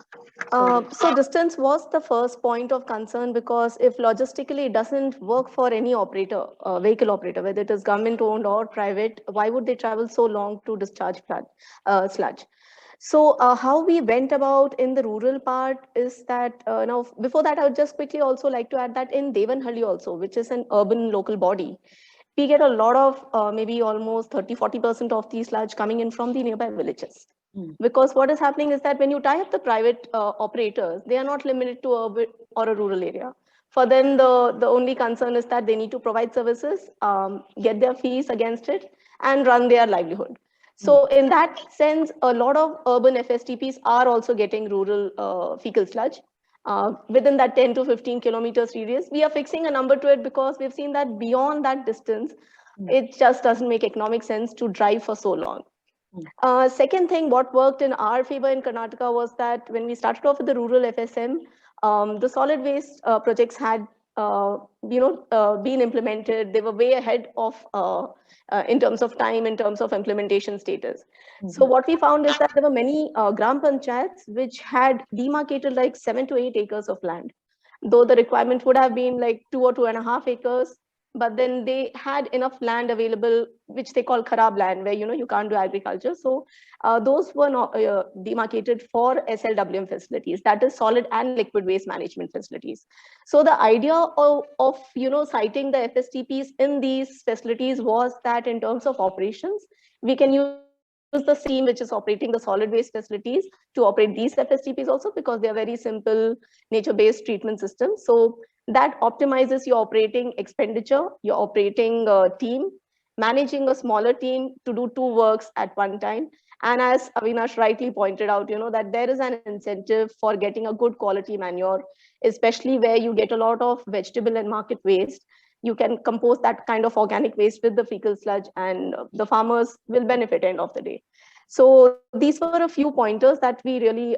So distance was the first point of concern, because if logistically it doesn't work for any operator, vehicle operator, whether it is government owned or private, why would they travel so long to discharge sludge? So how we went about in the rural part is that now before that, I would just quickly also like to add that in Devanhalli also, which is an urban local body, we get a lot of maybe almost 30-40% of the sludge coming in from the nearby villages. Because what is happening is that when you tie up the private operators, they are not limited to urban or a rural area. For them, the only concern is that they need to provide services, get their fees against it, and run their livelihood. So in that sense, a lot of urban FSTPs are also getting rural fecal sludge. Within that 10 to 15 kilometers radius, we are fixing a number to it because we've seen that beyond that distance, it just doesn't make economic sense to drive for so long. Second thing, what worked in our favor in Karnataka was that when we started off with the rural FSM, the solid waste projects had been implemented. They were way ahead of in terms of time, in terms of implementation status. So what we found is that there were many gram panchayats which had demarcated like 7 to 8 acres of land, though the requirement would have been like 2 or 2.5 acres. but then they had enough land available, which they call kharab land, where you can't do agriculture. So those were not demarcated for SLWM facilities, that is solid and liquid waste management facilities. So the idea of citing the FSTPs in these facilities was that in terms of operations, we can use the same which is operating the solid waste facilities to operate these FSTPs also, because they are very simple nature-based treatment systems. So that optimizes your operating expenditure, your operating team, managing a smaller team to do two works at one time. And as Avinash rightly pointed out, that there is an incentive for getting a good quality manure, especially where you get a lot of vegetable and market waste. You can compose that kind of organic waste with the fecal sludge, and the farmers will benefit end of the day. So these were a few pointers that we really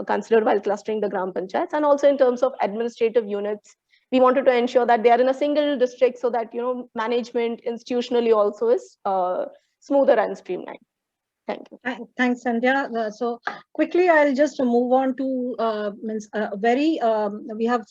considered while clustering the Gram Panchayats. And also in terms of administrative units, we wanted to ensure that they are in a single district so that management institutionally also is smoother and streamlined. Thank you. Thanks, Sandhya. So quickly, I'll just move on to we have,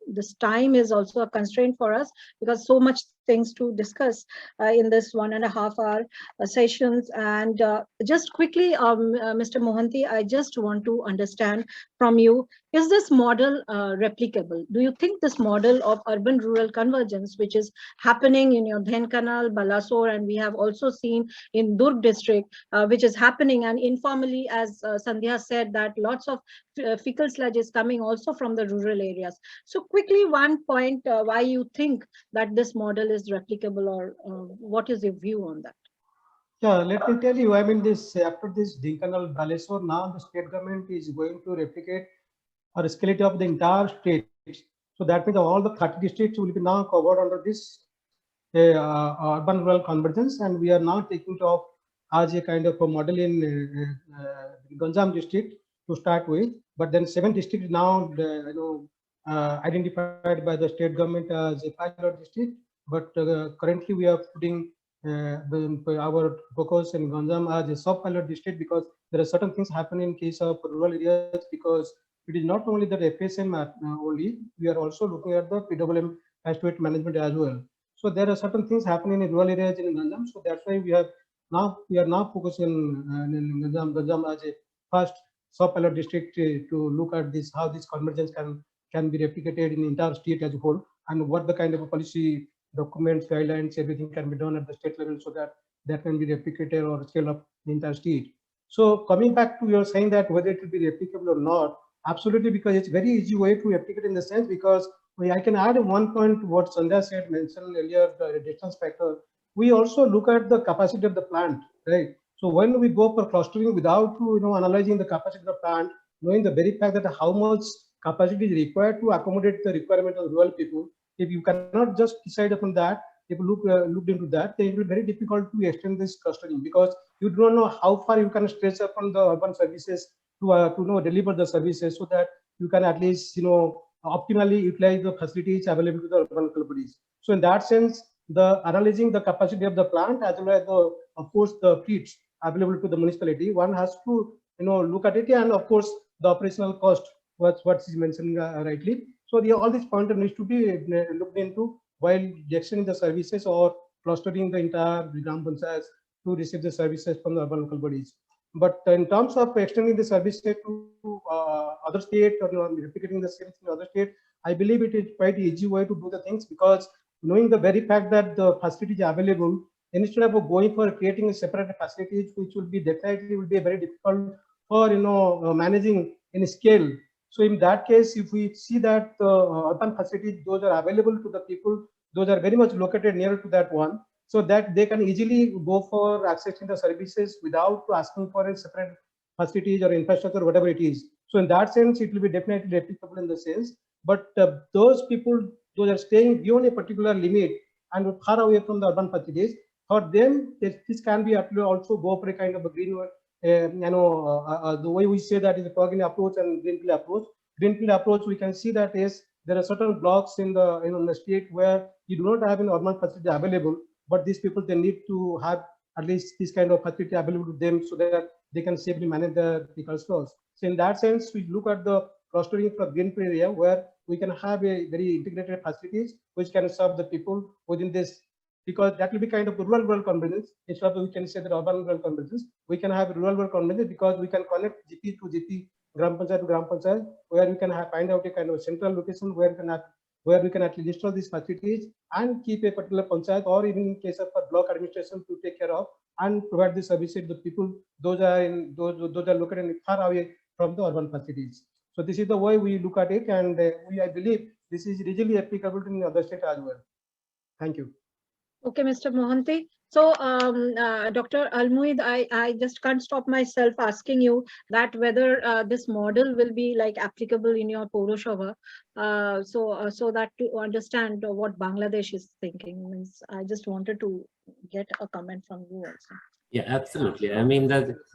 this time is also a constraint for us, because so much things to discuss in this 1.5 hour sessions. And just quickly, Mr. Mohanty, I just want to understand from you, is this model replicable? Do you think this model of urban-rural convergence, which is happening in your Dhenkanal, Balasore, and we have also seen in Durg district, which is happening, and informally, as Sandhya said, that lots of fecal sludge is coming also from the rural areas. So quickly, one point, why you think that this model is replicable, or what is your view on that? Yeah, let me tell you, I mean, after this Dhenkanal Balasore, now the state government is going to replicate or scale it up the entire state. So that means all the 30 districts will be now covered under this urban rural convergence, and we are now taking it off as a kind of a model in Ganjam district to start with. But then 7 districts now identified by the state government as a pilot district. But currently we are putting our focus in Ganjam as a sub-pilot district, because there are certain things happen in case of rural areas, because it is not only the FSM only, we are also looking at the PWM waste management as well. So there are certain things happening in rural areas in Ganjam. So that's why we are now focusing in Ganjam as a first sub-pilot district to look at this, how this convergence can be replicated in the entire state as a whole, and what the kind of a policy documents, guidelines, everything can be done at the state level, so that can be replicated or scale up the entire state. So coming back to your saying that whether it will be replicable or not, absolutely, because it's very easy way to replicate in the sense, because I can add one point what Sandhya said, mentioned earlier, the distance factor. We also look at the capacity of the plant, right? So when we go for clustering without analyzing the capacity of the plant, knowing the very fact that how much capacity is required to accommodate the requirement of rural people, if you cannot just decide upon that, if you looked into that, then it will be very difficult to extend this clustering, because you don't know how far you can stretch upon the urban services to deliver the services, so that you can at least optimally utilize the facilities available to the urban communities. So in that sense, the analyzing the capacity of the plant as well as of course the fleets available to the municipality, one has to look at it, and of course the operational cost, what is mentioned rightly. So all these pointers needs to be looked into while extending the services or clustering the entire Gram Panchayats to receive the services from the urban local bodies. But in terms of extending the service to other state, or replicating the same in other state, I believe it is quite easy way to do the things, because knowing the very fact that the facilities are available, instead of going for creating a separate facilities, which will be definitely will be very difficult for managing in scale. So in that case, if we see that urban facilities, those are available to the people, those are very much located near to that one, so that they can easily go for accessing the services without asking for a separate facilities or infrastructure, whatever it is. So in that sense, it will be definitely replicable in the sense. But those people, those are staying beyond a particular limit and far away from the urban facilities, for them, this can be also go for a kind of a green one. The way we say that is a plug-in approach and greenfield approach. Greenfield approach, we can see that is there are certain blocks in the state where you do not have an urban facility available, but these people, they need to have at least this kind of facility available to them, so that they can safely manage their vehicle stores. So in that sense, we look at the clustering for greenfield area where we can have a very integrated facilities which can serve the people within this, because that will be kind of rural convergence. Instead of we can say that urban convergence, we can have rural convergence, because we can connect GP to GP, Gram Panchayat to Gram Panchayat, where we can find out a kind of central location where we can actually install these facilities and keep a particular panchayat, or even in case of a block administration, to take care of and provide the services to the people those are located far away from the urban facilities. So this is the way we look at it, and I believe this is really applicable in other states as well. Thank you. Okay, Mr. Mohanty. So, Dr. Almuid, I just can't stop myself asking you that whether this model will be like applicable in your Poroshava, so that to understand what Bangladesh is thinking. Means I just wanted to get a comment from you also. Yeah, absolutely. I mean,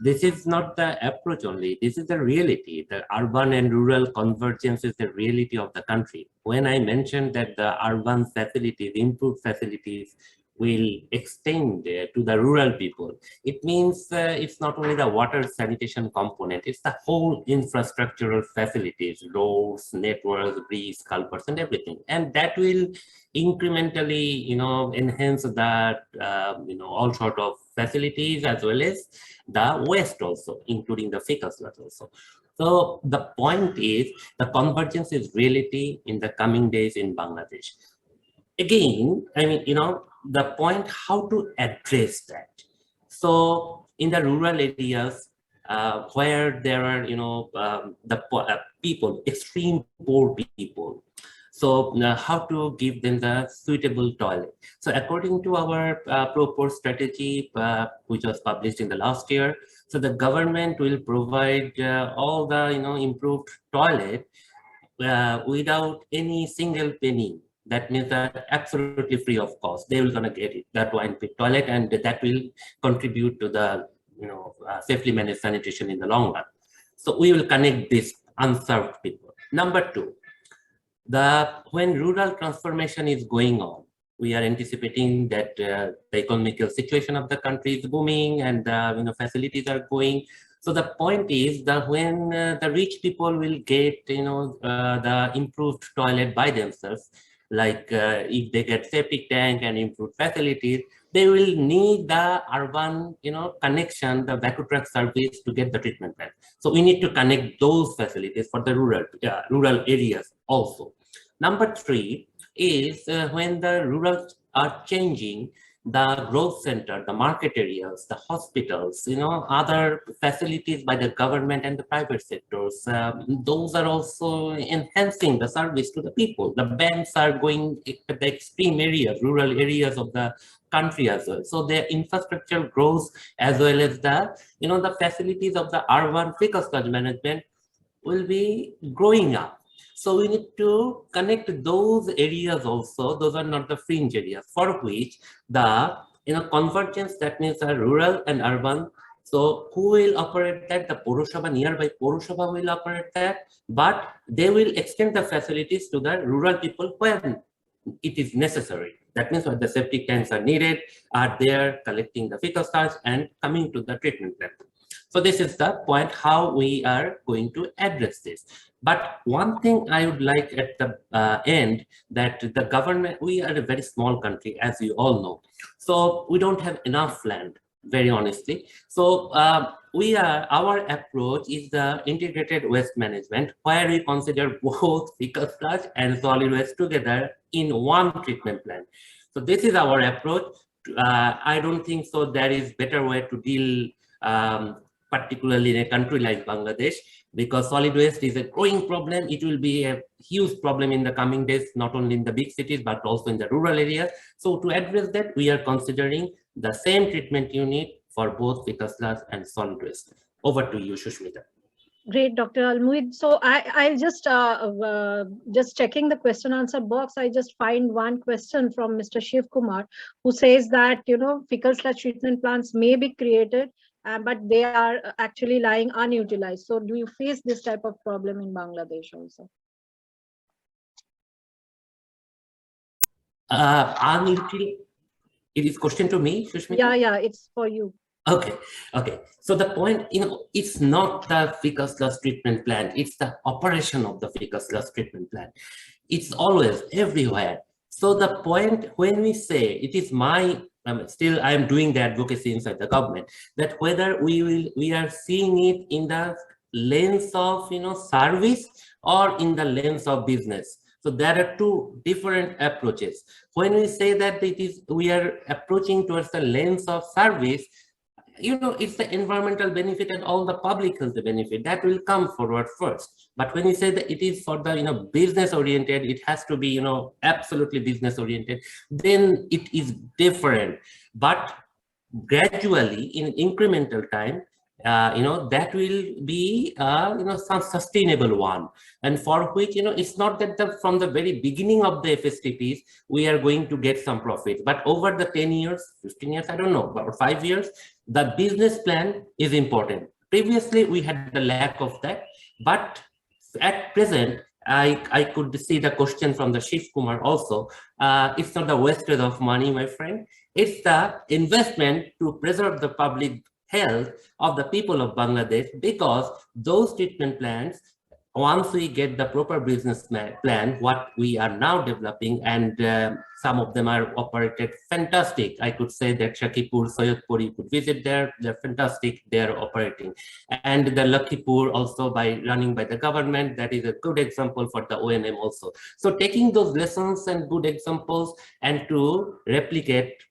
this is not the approach only. This is the reality. The urban and rural convergence is the reality of the country. When I mentioned that the urban facilities, improved facilities, will extend to the rural people, it means it's not only the water sanitation component, it's the whole infrastructural facilities, roads, networks, bridges, culverts, and everything. And that will incrementally, enhance that, all sort of facilities, as well as the waste also, including the fecal sludge also. So the point is, the convergence is reality in the coming days in Bangladesh. Again, I mean, the point how to address that. So in the rural areas, where there are, people, extreme poor people, so how to give them the suitable toilet. So according to our proposed strategy, which was published in the last year, so the government will provide all the, improved toilet without any single penny. That means that absolutely free of cost. They will gonna get it, that one toilet, and that will contribute to the, safely managed sanitation in the long run. So we will connect this unserved people. Number two, when rural transformation is going on, we are anticipating that the economical situation of the country is booming, and facilities are going. So the point is that when the rich people will get, the improved toilet by themselves, like if they get septic tank and improved facilities, they will need the urban, connection, the vacuum truck service to get the treatment plant. So we need to connect those facilities for the rural areas also. Number three is when the rural are changing, the growth center, the market areas, the hospitals, other facilities by the government and the private sectors, those are also enhancing the service to the people. The banks are going to the extreme areas, rural areas of the country as well. So their infrastructure grows, as well as the, the facilities of the urban fecal sludge management will be growing up. So we need to connect those areas also. Those are not the fringe areas, for which the convergence, that means rural and urban. So who will operate that? The Poroshava, nearby Poroshava will operate that, but they will extend the facilities to the rural people when it is necessary. That means when the septic tanks are needed, are there collecting the fecal sludge and coming to the treatment plant. So this is the point how we are going to address this. But one thing I would like at the end, that the government, we are a very small country, as you all know. So we don't have enough land, very honestly. So our approach is the integrated waste management, where we consider both fecal sludge and solid waste together in one treatment plant. So this is our approach. I don't think so there is better way to deal particularly in a country like Bangladesh, because solid waste is a growing problem. It will be a huge problem in the coming days, not only in the big cities, but also in the rural areas. So to address that, we are considering the same treatment unit for both fecal sludge and solid waste. Over to you, Shushmita. Great, Dr. Almuid. So I'll just checking the question answer box. I just find one question from Mr. Shiv Kumar, who says that, fecal sludge treatment plants may be created, but they are actually lying unutilized. So do you face this type of problem in Bangladesh also? Unutilized. It is question to me, Shushmita? Yeah, it's for you. Okay, okay. So the point, it's not the fecus loss treatment plan, it's the operation of the fecus loss treatment plan. It's always everywhere. So the point when we say it is my, still I am doing the advocacy inside the government, that whether we are seeing it in the lens of service or in the lens of business. So there are two different approaches. When we say that we are approaching towards the lens of service, it's the environmental benefit and all the public health benefit that will come forward first. But when you say that it is for the business oriented, it has to be absolutely business oriented, then it is different. But gradually, in incremental time, that will be some sustainable one, and for which it's not that from the very beginning of the FSTPs we are going to get some profit, but over the 10 years, 15 years, I don't know, or 5 years, the business plan is important. Previously we had the lack of that, but at present I could see the question from the Shiv Kumar also. It's not the wastage of money, my friend. It's the investment to preserve the public health of the people of Bangladesh, because those treatment plans, once we get the proper business plan, what we are now developing, and some of them are operated fantastic. I could say that Shakipur, Soyodpur, you could visit there, they're fantastic, they're operating. And the Lakhimpur also running by the government, that is a good example for the ONM also. So taking those lessons and good examples and to replicate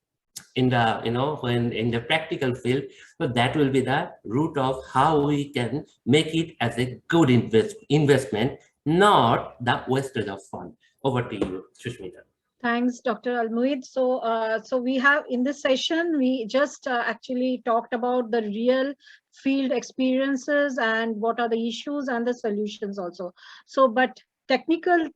in the in the practical field, so that will be the root of how we can make it as a good investment, not the wastage of fund. Over to you, Shushmita. Thanks, Dr. Almuid. So we have in this session, we just actually talked about the real field experiences and what are the issues and the solutions also. So, but technically,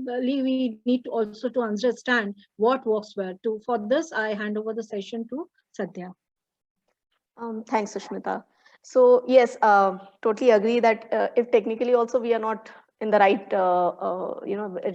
we need also to understand what works well. For this, I hand over the session to Sadhya. Thanks, Sushmita. So yes, totally agree that if technically also we are not in the right,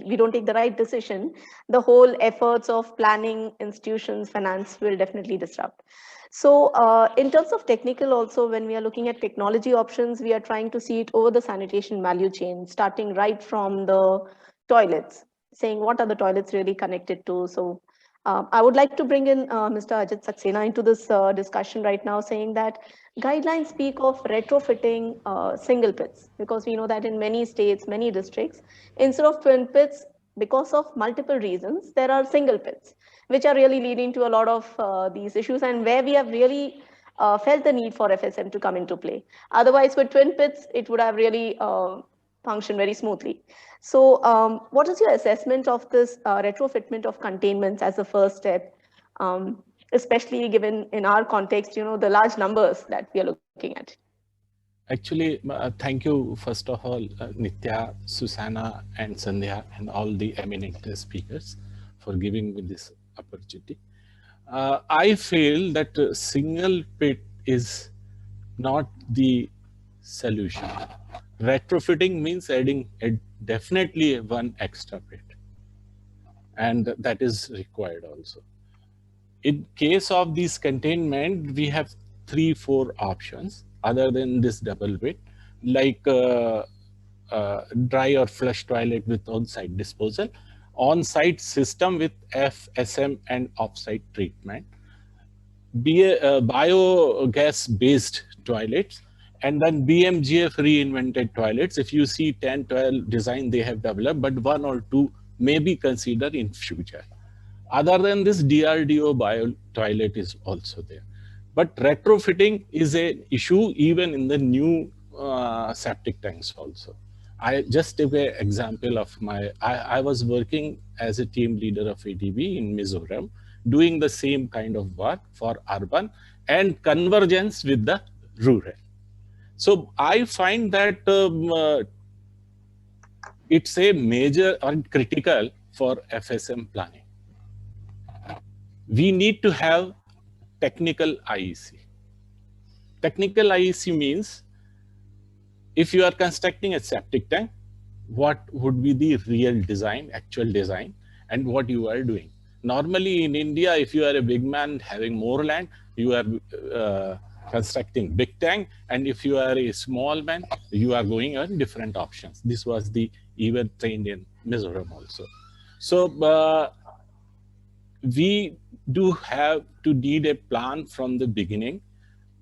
we don't take the right decision, the whole efforts of planning, institutions, finance will definitely disrupt. So in terms of technical also, when we are looking at technology options, we are trying to see it over the sanitation value chain, starting right from the toilets, saying what are the toilets really connected to. So I would like to bring in Mr. Ajit Saxena into this discussion right now, saying that guidelines speak of retrofitting single pits, because we know that in many states, many districts, instead of twin pits, because of multiple reasons, there are single pits, which are really leading to a lot of these issues, and where we have really felt the need for FSM to come into play. Otherwise, with twin pits, it would have really functioned very smoothly. So what is your assessment of this retrofitment of containments as a first step, especially given in our context, the large numbers that we are looking at? Actually, thank you, first of all, Nitya, Susanna, and Sandhya, and all the eminent speakers for giving me this opportunity. I feel that single pit is not the solution. Retrofitting means adding definitely one extra pit, and that is required also. In case of this containment, we have 3-4 options other than this double pit, like dry or flush toilet with on-site disposal, on-site system with FSM and off-site treatment, biogas-based toilets, and then BMGF reinvented toilets. If you see 10, 12 design they have developed, but 1 or 2 may be considered in future. Other than this, DRDO bio toilet is also there. But retrofitting is an issue even in the new septic tanks also. I just take an example of I was working as a team leader of ADB in Mizoram, doing the same kind of work for urban and convergence with the rural. So I find that it's a major or critical for FSM planning. We need to have technical IEC. Technical IEC means if you are constructing a septic tank, what would be the real design, actual design, and what you are doing. Normally in India, if you are a big man having more land, you are constructing big tank. And if you are a small man, you are going on different options. This was the even trained in Mizoram also. So we do have to need a plan from the beginning.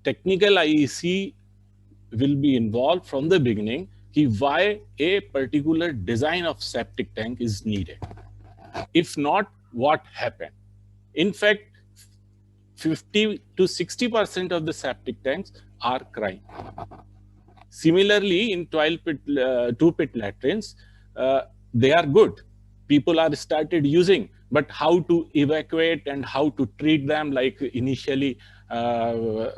Technical IEC will be involved from the beginning why a particular design of septic tank is needed. If not, what happened? In fact, 50 to 60% of the septic tanks are crying. Similarly, in 2-pit latrines, they are good. People are started using, but how to evacuate and how to treat them, like initially one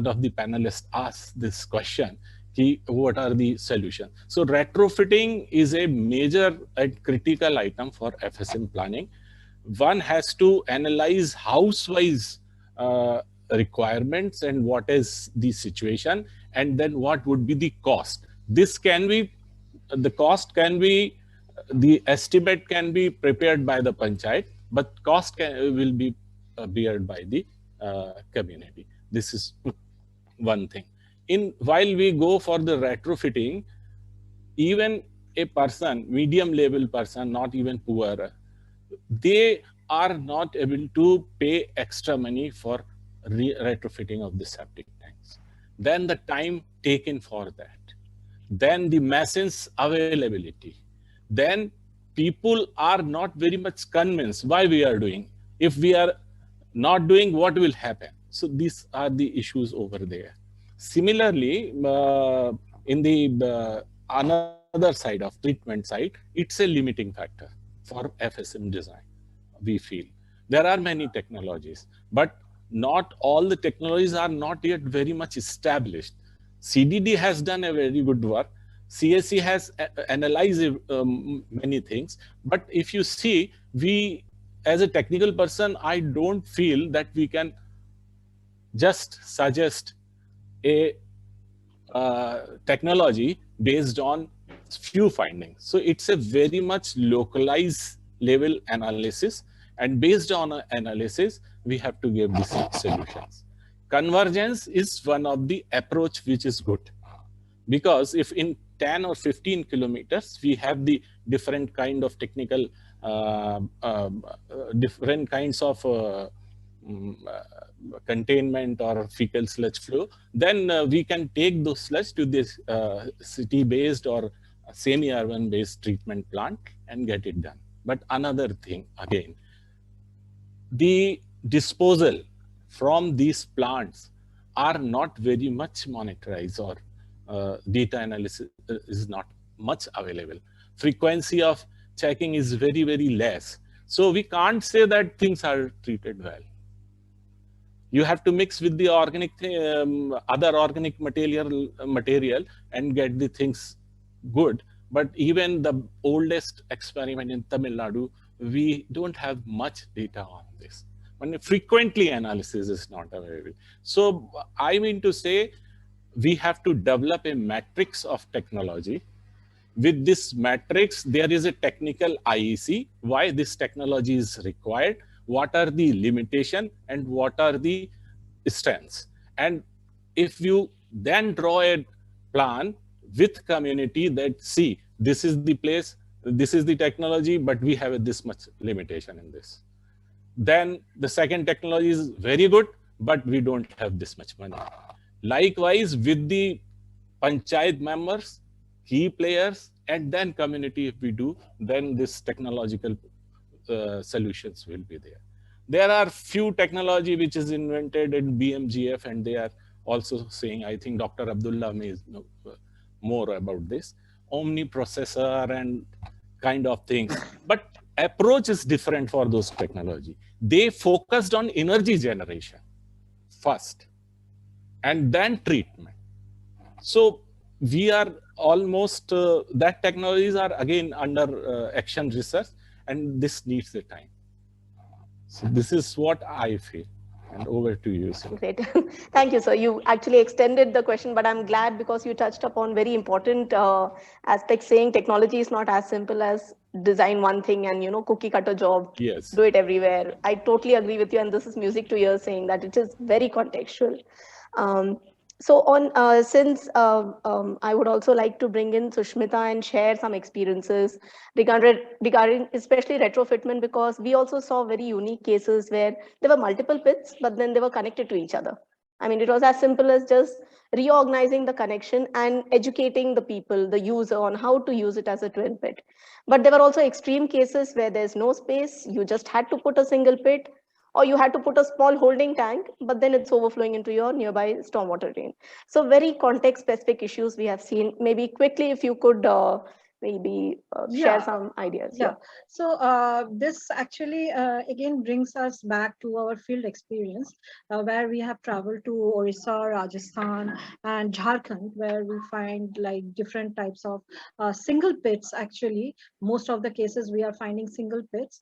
of the panelists asked this question, what are the solutions? So retrofitting is a major and critical item for FSM planning. One has to analyze house-wise requirements and what is the situation, and then what would be the cost. This can be, the cost can be, the estimate can be prepared by the panchayat, but cost will be beared by the community. This is one thing. While we go for the retrofitting, even a person, medium level person, not even poor, they are not able to pay extra money for retrofitting of the septic tanks. Then the time taken for that, then the machines availability, then people are not very much convinced why we are doing. If we are not doing, what will happen? So these are the issues over there. Similarly, in the another side of treatment side, it's a limiting factor for FSM design, we feel. There are many technologies, but not all the technologies are not yet very much established. CDD has done a very good work. CSE has analyzed many things. But if you see, we, as a technical person, I don't feel that we can just suggest a technology based on few findings. So it's a very much localized level analysis, and based on analysis, we have to give these solutions. Convergence is one of the approach which is good, because if in 10 or 15 kilometers, we have the different kind of technical, different kinds of containment or fecal sludge flow, then we can take those sludge to this city-based or semi-urban based treatment plant and get it done. But another thing, again, the disposal from these plants are not very much monitorized, or data analysis is not much available. Frequency of checking is very, very less. So we can't say that things are treated well. You have to mix with the organic, other organic material and get the things good. But even the oldest experiment in Tamil Nadu, we don't have much data on this. When frequently analysis is not available. So I mean to say, we have to develop a matrix of technology. With this matrix, there is a technical IEC, why this technology is required, what are the limitations, and what are the strengths. And if you then draw a plan with community that, see, this is the place, this is the technology, but we have this much limitation in this. Then the second technology is very good, but we don't have this much money. Likewise, with the panchayat members, key players, and then community, if we do, then this technological solutions will be there. There are few technology which is invented in BMGF, and they are also saying, I think Dr. Abdullah may know more about this, omniprocessor and kind of things. But approach is different for those technology. They focused on energy generation first, and then treatment. So we are almost, that technologies are again under action research, and this needs the time. So this is what I feel. And over to you, sir. Great. Thank you, sir. You actually extended the question, but I'm glad because you touched upon very important aspects, saying technology is not as simple as design one thing and, cookie cutter job, Yes. do it everywhere. I totally agree with you. And this is music to ears, saying that it is very contextual. So since I would also like to bring in Sushmita and share some experiences regarding especially retrofitment, because we also saw very unique cases where there were multiple pits, but then they were connected to each other. I mean, it was as simple as just reorganizing the connection and educating the people, the user, on how to use it as a twin pit. But there were also extreme cases where there's no space, you just had to put a single pit, or you had to put a small holding tank, but then it's overflowing into your nearby stormwater drain. So very context specific issues we have seen. Maybe quickly, if you could share some ideas. Yeah. So this actually again brings us back to our field experience, where we have traveled to Orissa, Rajasthan, and Jharkhand, where we find like different types of single pits. Actually, most of the cases we are finding single pits.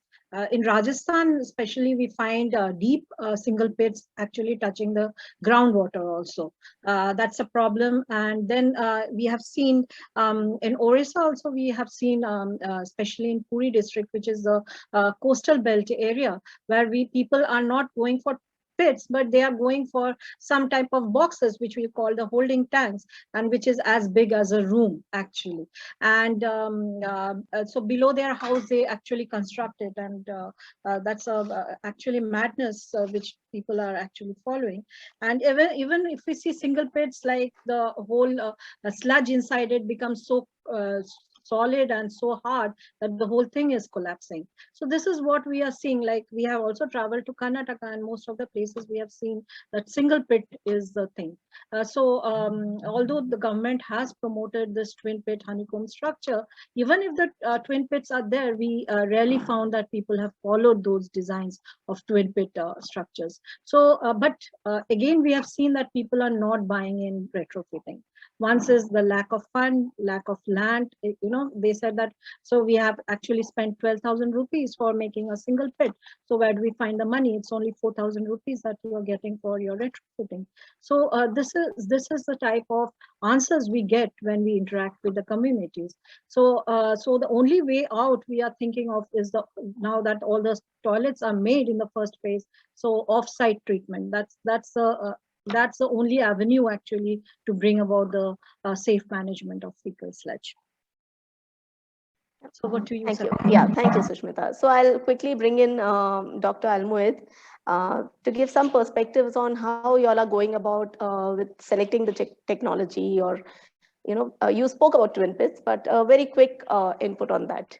In Rajasthan, especially, we find deep single pits actually touching the groundwater also. That's a problem. And then we have seen in Orissa also, we have seen, especially in Puri district, which is the coastal belt area, where people are not going for pits, but they are going for some type of boxes, which we call the holding tanks, and which is as big as a room actually. And so below their house, they actually construct it, and that's actually madness which people are actually following. And even if we see single pits, like the whole sludge inside it becomes so solid and so hard that the whole thing is collapsing. So this is what we are seeing. Like, we have also traveled to Karnataka, and most of the places we have seen that single pit is the thing. Although the government has promoted this twin pit honeycomb structure, even if the twin pits are there, we rarely found that people have followed those designs of twin pit structures. So, but again, we have seen that people are not buying in retrofitting. Once is the lack of fund, lack of land. They said that, so we have actually spent 12,000 rupees for making a single pit. So where do we find the money? It's only 4,000 rupees that you are getting for your retrofitting. So this is the type of answers we get when we interact with the communities. So so the only way out we are thinking of is now that all the toilets are made in the first phase, so off-site treatment. That's the only avenue actually to bring about the safe management of fecal sludge. So what do you say? Thank you. Yeah, thank you, Sushmita. So I'll quickly bring in Dr. Almuid to give some perspectives on how you all are going about with selecting the technology, or, you spoke about twin pits, but a very quick input on that.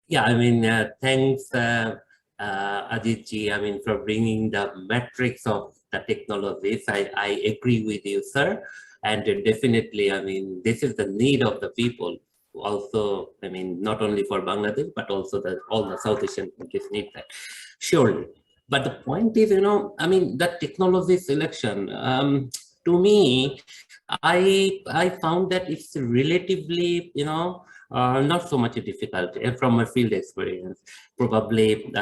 Yeah, I mean, thanks, Ajitji, I mean, for bringing the metrics of the technologies. I agree with you, sir. And definitely, I mean, this is the need of the people. Also, I mean, not only for Bangladesh, but also all the South Asian countries need that, surely. But the point is, I mean, the technology selection, to me, I found that it's relatively, not so much difficult from my field experience. Probably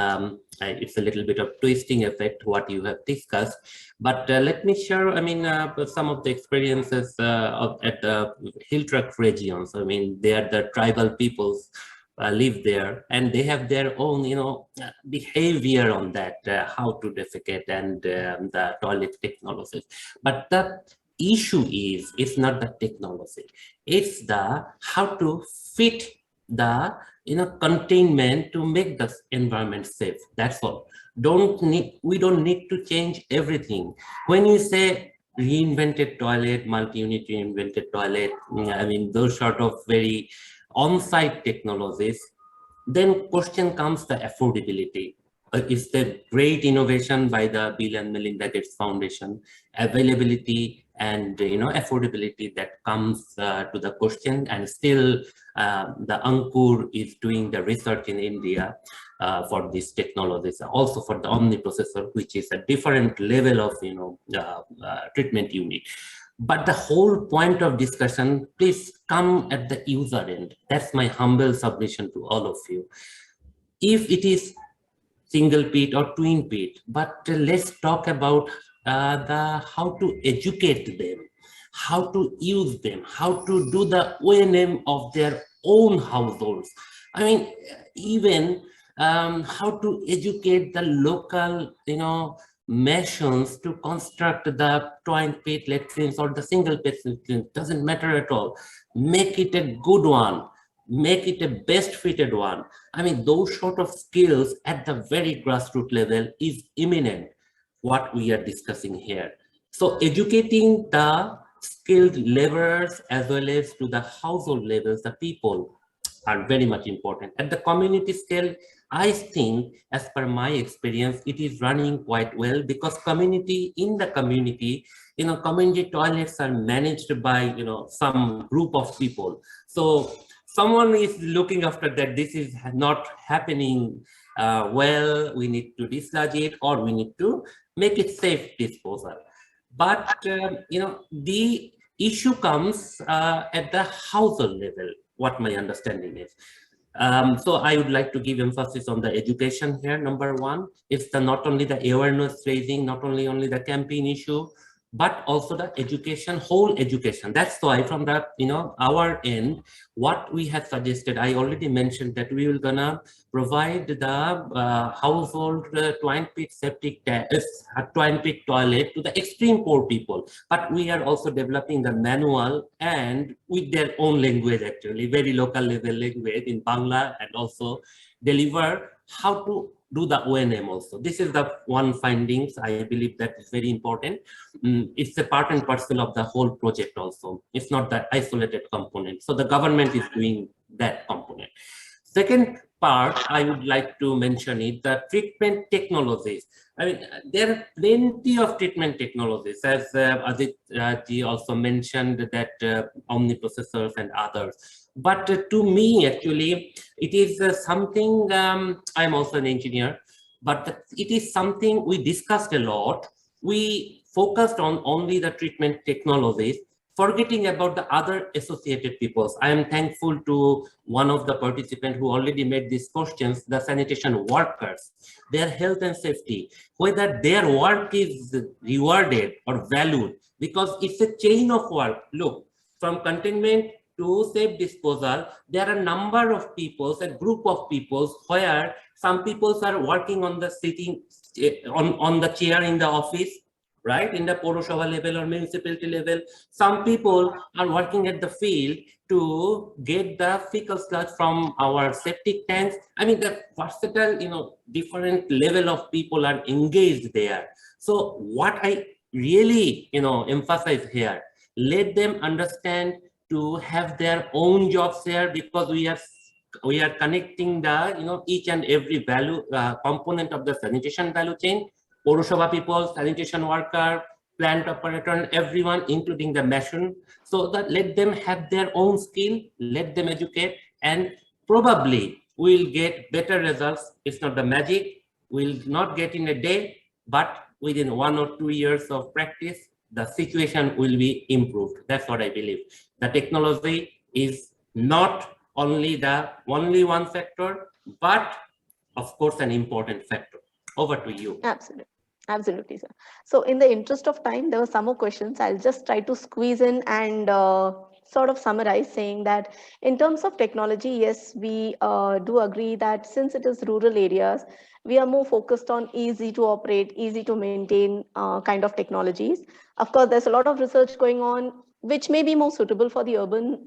it's a little bit of twisting effect, what you have discussed. But let me share, I mean, some of the experiences at the hill tract regions. I mean, they are the tribal peoples live there, and they have their own, behavior on that, how to defecate and the toilet technologies. But the issue is, it's not the technology, it's the how to fit the containment to make the environment safe. That's all. We don't need to change everything. When you say reinvented toilet, multi-unit reinvented toilet, I mean, those sort of very on-site technologies, then question comes the affordability. Is the great innovation by the Bill and Melinda Gates Foundation, availability and affordability that comes to the question. And still the Ankur is doing the research in India for these technologies, also for the omniprocessor, which is a different level of treatment unit. But the whole point of discussion, please come at the user end. That's my humble submission to all of you. If it is single pit or twin pit, but let's talk about how to educate them, how to use them, how to do the O&M of their own households. I mean, even how to educate the local, masons to construct the twin pit latrines or the single pit latrines, doesn't matter at all. Make it a good one, make it a best fitted one. I mean, those sort of skills at the very grassroots level is imminent, what we are discussing here. So educating the skilled laborers as well as to the household levels, the people are very much important. At the community scale, I think, as per my experience, it is running quite well because community, community toilets are managed by, some group of people. So someone is looking after that. This is not happening well, we need to dislodge it or we need to make it safe disposal. But, the issue comes at the household level, what my understanding is. So I would like to give emphasis on the education here. Number one, it's not only the awareness raising, not only the campaign issue, but also the education, whole education. That's why from the, our end, what we have suggested, I already mentioned that we will gonna provide the household twin pit septic twin pit toilet to the extreme poor people. But we are also developing the manual and with their own language, actually, very local level language in Bangla, and also deliver how to do the O&M also. This is the one findings I believe that is very important. It's a part and parcel of the whole project also. It's not the isolated component. So the government is doing that component. Second part I would like to mention is the treatment technologies. I mean, there are plenty of treatment technologies, as Adit ji also mentioned, that omniprocessors and others. But to me, actually, it is something, I'm also an engineer, but it is something we discussed a lot. We focused on only the treatment technologies, forgetting about the other associated peoples. I am thankful to one of the participants who already made these questions, the sanitation workers, their health and safety, whether their work is rewarded or valued, because it's a chain of work. Look, from containment to safe disposal, there are a number of peoples, a group of peoples, where some peoples are working on the sitting on the chair in the office, right, in the Poroshava level or municipality level. Some people are working at the field to get the fecal sludge from our septic tanks. I mean, the versatile, different level of people are engaged there. So what I really, emphasize here, let them understand to have their own jobs here, because we are connecting the, each and every value component of the sanitation value chain. Poroshava people, sanitation worker, plant operator, and everyone, including the mason. So that let them have their own skill, let them educate, and probably we'll get better results. It's not the magic, we'll not get in a day, but within 1 or 2 years of practice, the situation will be improved. That's what I believe. The technology is not only one factor, but of course an important factor. Over to you. Absolutely, sir. So in the interest of time, there were some more questions. I'll just try to squeeze in and sort of summarize, saying that in terms of technology, yes, we do agree that since it is rural areas, we are more focused on easy to operate, easy to maintain kind of technologies. Of course, there's a lot of research going on, which may be more suitable for the urban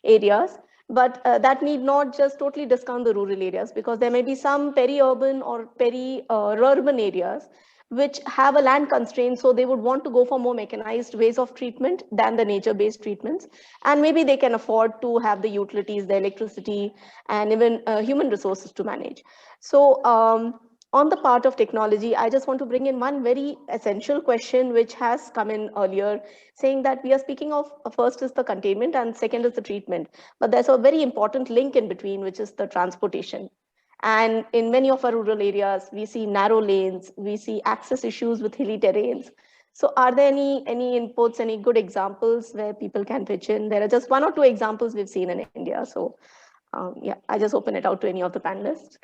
areas. But that need not just totally discount the rural areas, because there may be some peri-urban or peri-urban areas which have a land constraint, so they would want to go for more mechanized ways of treatment than the nature-based treatments. And maybe they can afford to have the utilities, the electricity, and even human resources to manage. So on the part of technology, I just want to bring in one very essential question which has come in earlier, saying that we are speaking of first is the containment and second is the treatment. But there's a very important link in between, which is the transportation. And in many of our rural areas, we see narrow lanes, we see access issues with hilly terrains. So are there any inputs, any good examples where people can pitch in? There are just 1 or 2 examples we've seen in India. So yeah, I just open it out to any of the panelists.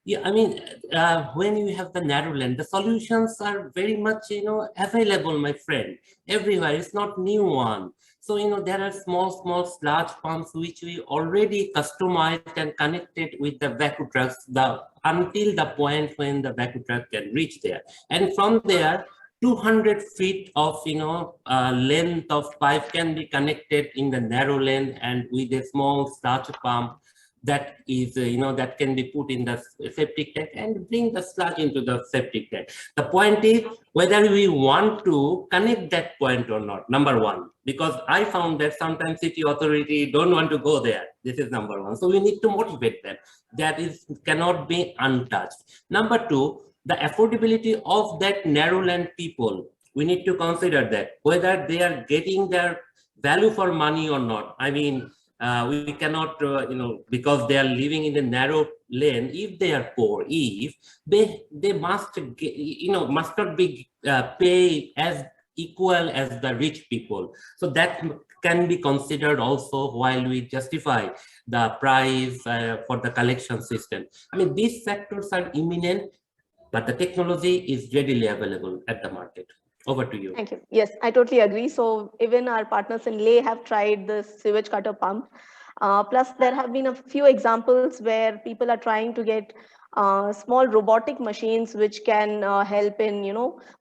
Yeah, I mean, when you have the narrow lane, the solutions are very much, available, my friend, everywhere. It's not new one. So, there are small sludge pumps which we already customized and connected with the vacuum trucks until the point when the vacuum truck can reach there. And from there, 200 feet of, length of pipe can be connected in the narrow lane and with a small sludge pump that is, that can be put in the septic tank and bring the sludge into the septic tank. The point is whether we want to connect that point or not, number one, because I found that sometimes city authority don't want to go there. This is number one. So we need to motivate them. That cannot be untouched. Number two, the affordability of that narrow land people. We need to consider that, whether they are getting their value for money or not. I mean, we cannot, because they are living in the narrow lane, if they are poor, if they must get, must not be pay as equal as the rich people. So that can be considered also while we justify the price for the collection system. I mean, these factors are imminent, but the technology is readily available at the market. Over to you. Thank you. Yes, I totally agree. So even our partners in Leh have tried the sewage cutter pump. Plus, there have been a few examples where people are trying to get small robotic machines which can help in,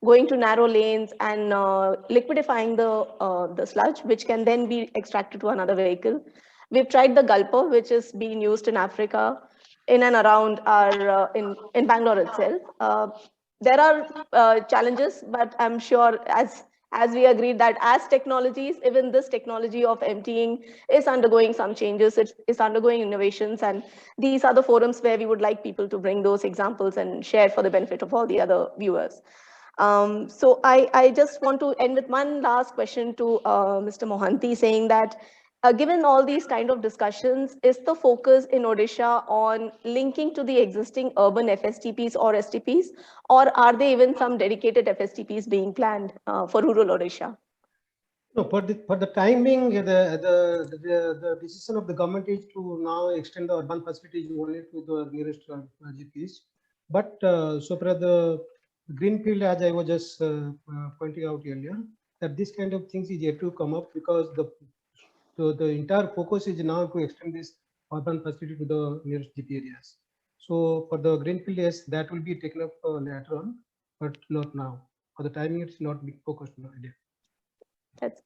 going to narrow lanes and liquidifying the sludge, which can then be extracted to another vehicle. We've tried the gulper, which is being used in Africa, in and around our in Bangalore itself. There are challenges, but I'm sure as we agreed that as technologies, even this technology of emptying is undergoing some changes, it's undergoing innovations, and these are the forums where we would like people to bring those examples and share for the benefit of all the other viewers. So I just want to end with one last question to Mr. Mohanty, saying that given all these kind of discussions, is the focus in Odisha on linking to the existing urban FSTPs or STPs, or are there even some dedicated FSTPs being planned for rural Odisha? No, for the time being, the decision of the government is to now extend the urban facilities only to the nearest GPs. But so for the greenfield, as I was just pointing out earlier, that this kind of things is yet to come up, because the entire focus is now to extend this urban facility to the nearest GP areas. So for the greenfield, yes, that will be taken up later on, but not now. For the timing, it's not being focused on idea.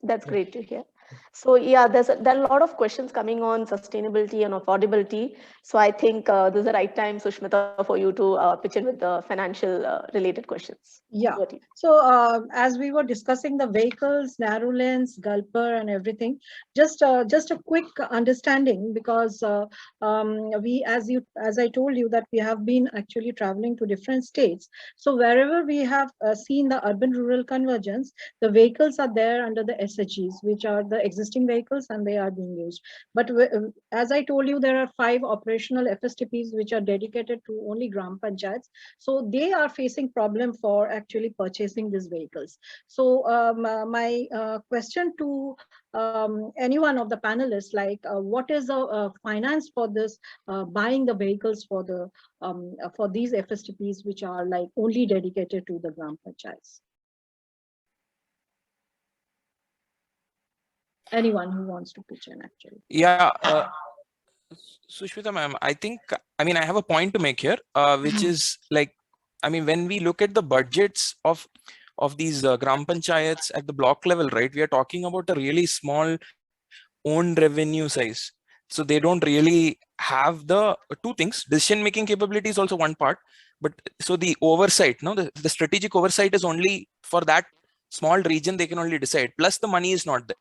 That's great to hear. So yeah, there are a lot of questions coming on sustainability and affordability. So I think this is the right time, Sushmita, for you to pitch in with the financial related questions. Yeah. So as we were discussing the vehicles, narrow lanes, gulper, and everything, just a quick understanding, because as I told you, that we have been actually traveling to different states. So wherever we have seen the urban-rural convergence, the vehicles are there under the SHGs, which are the existing vehicles, and they are being used. But as I told you, there are 5 operational FSTPs which are dedicated to only Gram Panchayats. So they are facing problem for actually purchasing these vehicles. So my question to any one of the panelists, like what is the finance for this buying the vehicles for these FSTPs which are like only dedicated to the Gram Panchayats? Anyone who wants to pitch in, actually. Yeah, Sushmita ma'am, I have a point to make here, which is like, when we look at the budgets of these Gram Panchayats at the block level, right, we are talking about a really small own revenue size. So they don't really have the two things. Decision making capability is also one part, but so the oversight, the strategic oversight is only for that small region. They can only decide. Plus the money is not there.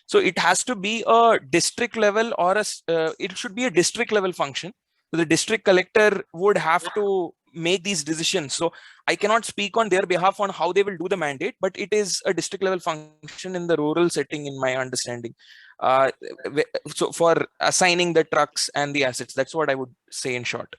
So it has to be a district level, or it should be a district level function. So the district collector would have to make these decisions. So I cannot speak on their behalf on how they will do the mandate, but it is a district level function in the rural setting, in my understanding. So for assigning the trucks and the assets, that's what I would say in short.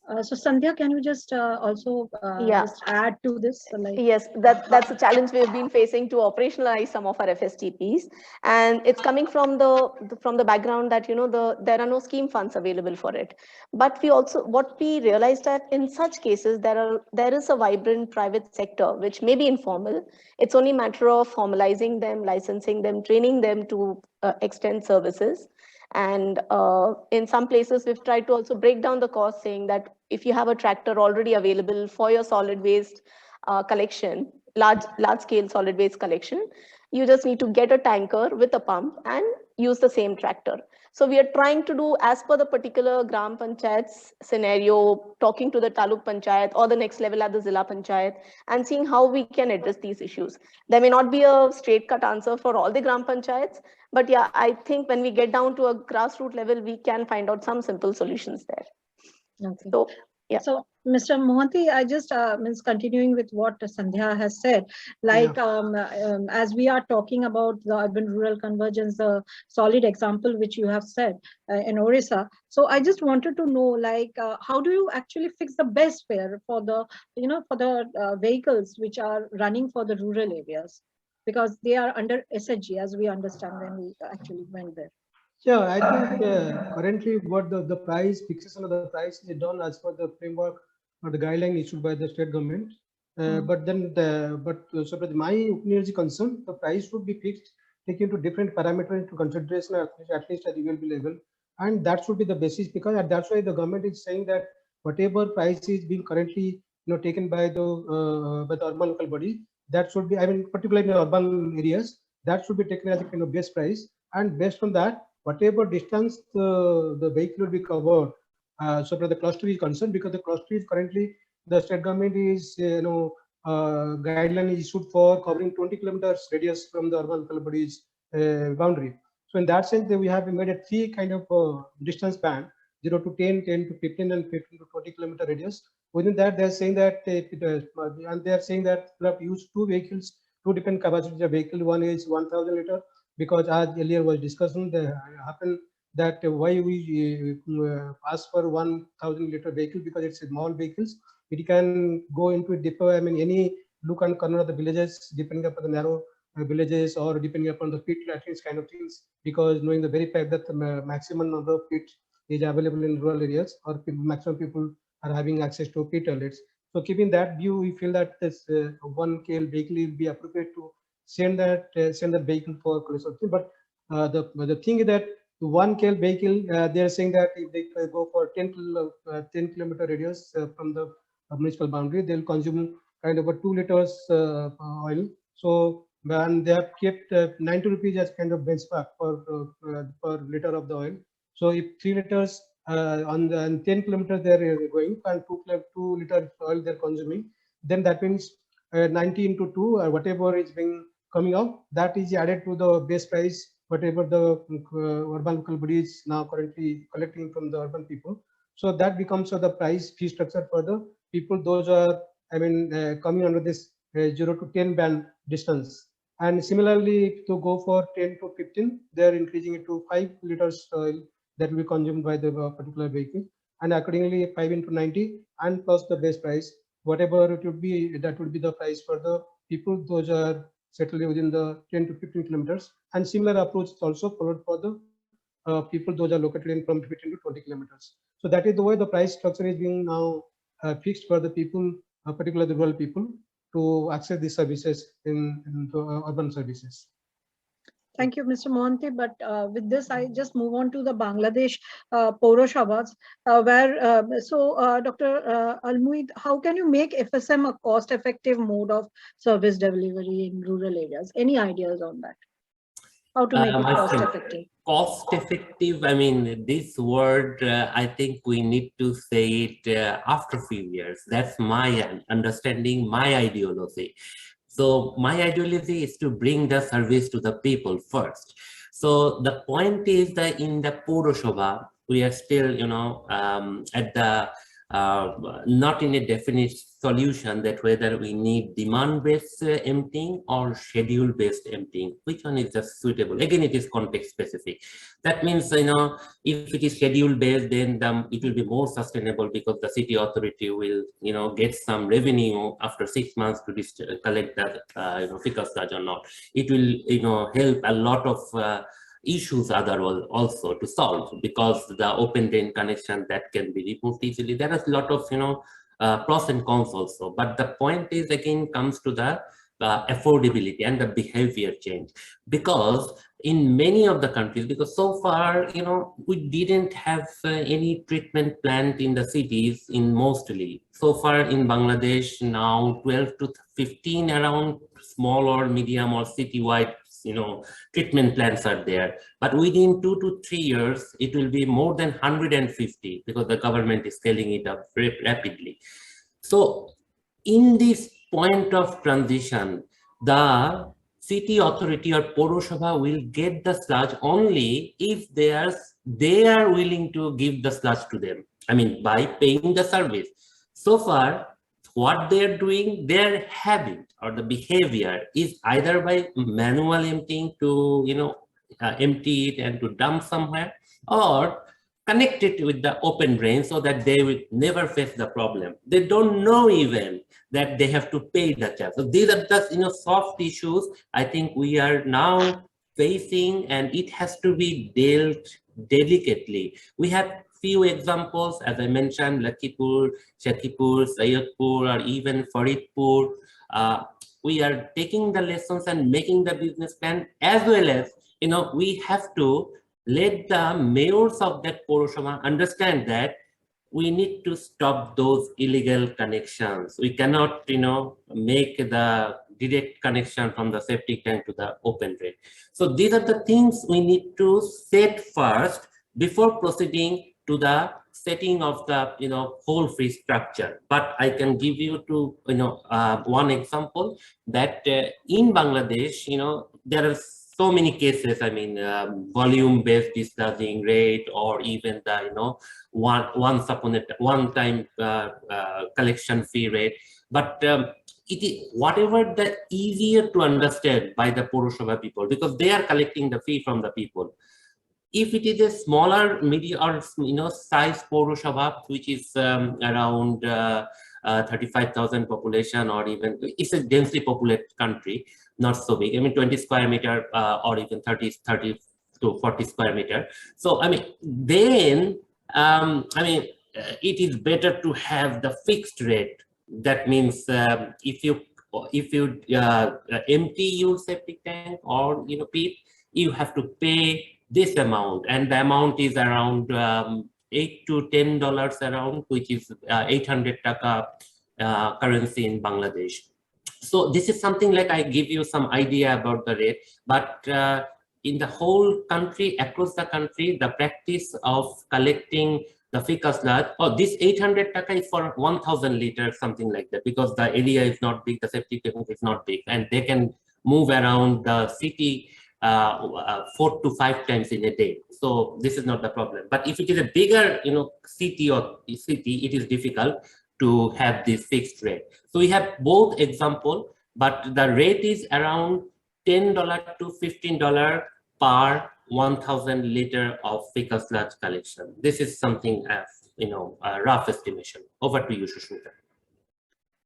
So Sandhya, can you just also Yeah. just add to this? Like, Yes, that's a challenge we've been facing to operationalize some of our FSTPs, and it's coming from the background that there are no scheme funds available for it. But what we realized that in such cases there is a vibrant private sector which may be informal. It's only a matter of formalizing them, licensing them, training them to extend services. And in some places, we've tried to also break down the cost, saying that if you have a tractor already available for your solid waste collection, large scale solid waste collection, you just need to get a tanker with a pump and use the same tractor. So we are trying to do as per the particular Gram Panchayat's scenario, talking to the Taluk Panchayat or the next level at the Zilla Panchayat, and seeing how we can address these issues. There may not be a straight cut answer for all the Gram Panchayats, but yeah, I think when we get down to a grassroots level, we can find out some simple solutions there. okay. So yeah. So, Mr. Mohanty, I just means continuing with what Sandhya has said, like as we are talking about the urban-rural convergence, the solid example which you have said in Orissa. So, I just wanted to know, like, how do you actually fix the best fare for the, for the vehicles which are running for the rural areas, because they are under SHG, as we understand when we actually went there. Yeah, I think currently what the price, fixation of the price is done as per the framework or the guideline issued by the state government. But then, so my opinion is concerned, the price should be fixed, taking into different parameters into consideration, at least at ULB level, and that should be the basis, because that's why the government is saying that whatever price is being currently taken by the urban local body, that should be, I mean, particularly in urban areas, that should be taken as a kind of base price, and based on that, whatever distance the vehicle will be covered, so for the cluster is concerned, because the cluster is currently, the state government is guideline is issued for covering 20 kilometers radius from the urban local body's boundary. So in that sense, we have made a three kind of distance band: 0 to 10, 10 to 15, and 15 to 20 kilometer radius. Within that, they are saying that and they are saying that we have to use two vehicles, two different capacity of vehicle. One is 1,000 liter, because as earlier was discussed, there happened that why we ask for 1,000 liter vehicle, because it's small vehicles. It can go into depot, I mean, any look and corner of the villages, depending upon the narrow villages, or depending upon the pit latrines kind of things, because knowing the very fact that the maximum number of pits is available in rural areas, or maximum people are having access to pit toilets. So keeping that view, we feel that this 1 KL vehicle will be appropriate to send that vehicle for collection. But the thing is that 1 KL vehicle, they are saying that if they go for 10 kilometer radius from the municipal boundary, they'll consume kind of a 2 liters oil. So and they have kept 90 rupees as kind of benchmark per liter of the oil. So if 3 liters on 10 kilometers they're going, and 2 liters oil they're consuming, then that means 90 into 2 or whatever is being coming out, that is added to the base price, whatever the urban local body is now currently collecting from the urban people. So that becomes the price fee structure for the people, those are, I mean, coming under this 0 to 10 band distance. And similarly, to go for 10 to 15, they are increasing it to 5 liters oil that will be consumed by the particular vehicle, and accordingly 5 into 90 and plus the base price, whatever it would be, that would be the price for the people those are settled within the 10 to 15 kilometers. And similar approach is also followed for the people those are located in from 15 to 20 kilometers. So that is the way the price structure is being now fixed for the people, particularly the rural people, to access these services in the urban services. Thank you, Mr. Mohanty. But with this, I just move on to the Bangladesh Poroshobas, where Dr. Almuid, how can you make FSM a cost-effective mode of service delivery in rural areas? Any ideas on that? How to make it cost-effective? Cost-effective, I mean, this word, I think we need to say it after a few years. That's my understanding, my ideology. So my ideology is to bring the service to the people first. So the point is that in the Poroshobha, we are still, at the not in a definite solution that whether we need demand-based emptying or schedule-based emptying, which one is just suitable. Again, it is context specific. That means, you know, if it is schedule-based, then it will be more sustainable because the city authority will, you know, get some revenue after 6 months to collect that, you know, fecal sludge or not. It will, you know, help a lot of issues otherwise also to solve, because the open drain connection that can be removed easily. There is a lot of, you know, pros and cons also. But the point is, again, comes to the affordability and the behavior change, because in many of the countries, because so far, you know, we didn't have any treatment plant in the cities in mostly. So far in Bangladesh now 12 to 15 around small or medium or citywide, you know, treatment plants are there. But within 2 to 3 years, it will be more than 150 because the government is scaling it up very rapidly. So in this point of transition, the city authority or Purosabha will get the sludge only if they are willing to give the sludge to them. I mean, by paying the service. So far, what they're doing, their habit or the behavior is either by manual emptying to, you know, empty it and to dump somewhere, or connect it with the open drain so that they will never face the problem. They don't know even that they have to pay the charge. So these are just, you know, soft issues I think we are now facing, and it has to be dealt delicately. We have few examples, as I mentioned, Lakipur, Shakipur, Sayedpur, or even Faridpur. We are taking the lessons and making the business plan, as well as, you know, we have to let the mayors of that Purosabha understand that we need to stop those illegal connections. We cannot, you know, make the direct connection from the septic tank to the open drain. So these are the things we need to set first before proceeding to the setting of the, you know, whole free structure. But I can give you to, you know, one example that in Bangladesh, you know, there are so many cases. I mean, volume-based discharging rate, or even the, you know, one-time collection fee rate. But it is whatever the easier to understand by the Purosabha people, because they are collecting the fee from the people. If it is a smaller, medium, or, you know, size Purosabha, which is around 35,000 population, or even it's a densely populated country, not so big. I mean, 20 square meter or even 30 to 40 square meter. So I mean, then I mean, it is better to have the fixed rate. That means if you empty your septic tank or, you know, pit, you have to pay this amount, and the amount is around $8 to $10 around, which is 800 taka currency in Bangladesh. So this is something like I give you some idea about the rate, but in the whole country, across the country, the practice of collecting the fecal sludge, this 800 taka is for 1,000 liters, something like that, because the area is not big, the septic tank is not big, and they can move around the city 4 to 5 times in a day. So this is not the problem. But if it is a bigger, you know, city, it is difficult to have this fixed rate. So we have both example, but the rate is around $10 to $15 per 1,000 liter of fecal sludge collection. This is something as, you know, a rough estimation. Over to you, Shushmita.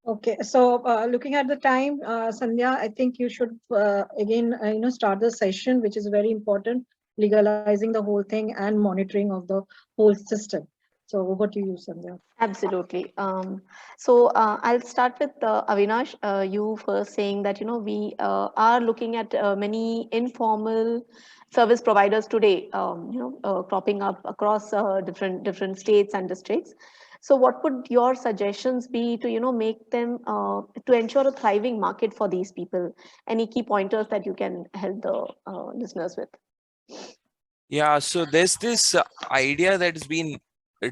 Okay, so looking at the time, Sandhya, I think you should again, you know, start the session, which is very important, legalizing the whole thing and monitoring of the whole system. So over to you, Sandhya. Absolutely. So I'll start with Avinash. You first saying that, you know, we are looking at many informal service providers today, you know, cropping up across different states and districts. So what would your suggestions be to, you know, make them, to ensure a thriving market for these people? Any key pointers that you can help the listeners with? Yeah, so there's this idea that's been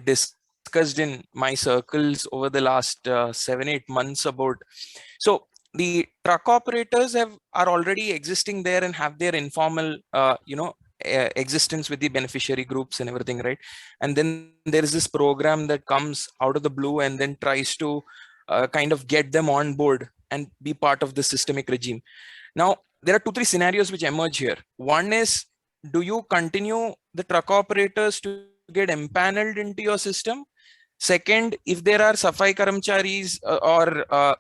discussed in my circles over the last 7-8 months about, so the truck operators are already existing there and have their informal, you know, existence with the beneficiary groups and everything, right? And then there is this program that comes out of the blue and then tries to kind of get them on board and be part of the systemic regime. Now, there are 2-3 scenarios which emerge here. One is, do you continue the truck operators to get empaneled into your system? Second, if there are Safai Karamcharis or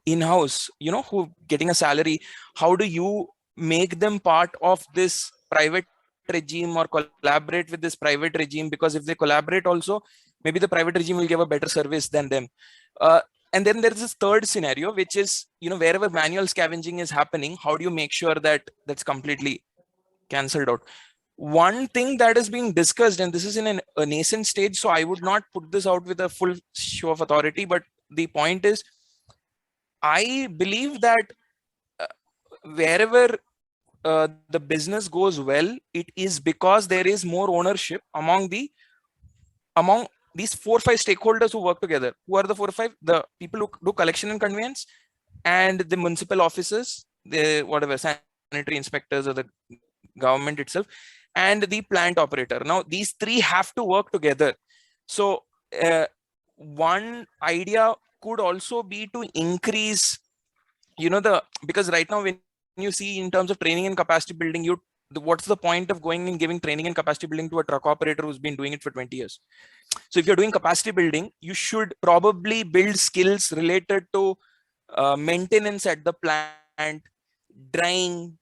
in-house, who getting a salary, how do you make them part of this private regime or collaborate with this private regime? Because if they collaborate also, maybe the private regime will give a better service than them. And then there's this third scenario, which is, wherever manual scavenging is happening, how do you make sure that that's completely cancelled out? One thing that is being discussed, and this is in a nascent stage, so I would not put this out with a full show of authority, but the point is, I believe that wherever the business goes well, it is because there is more ownership among these 4 or 5 stakeholders who work together. Who are the 4 or 5? The people who do collection and conveyance, and the municipal officers, the whatever sanitary inspectors or the government itself, and the plant operator. Now these 3 have to work together. So one idea could also be to increase, because right now when you see in terms of training and capacity building, what's the point of going and giving training and capacity building to a truck operator who's been doing it for 20 years? So if you're doing capacity building, you should probably build skills related to maintenance at the plant, drying,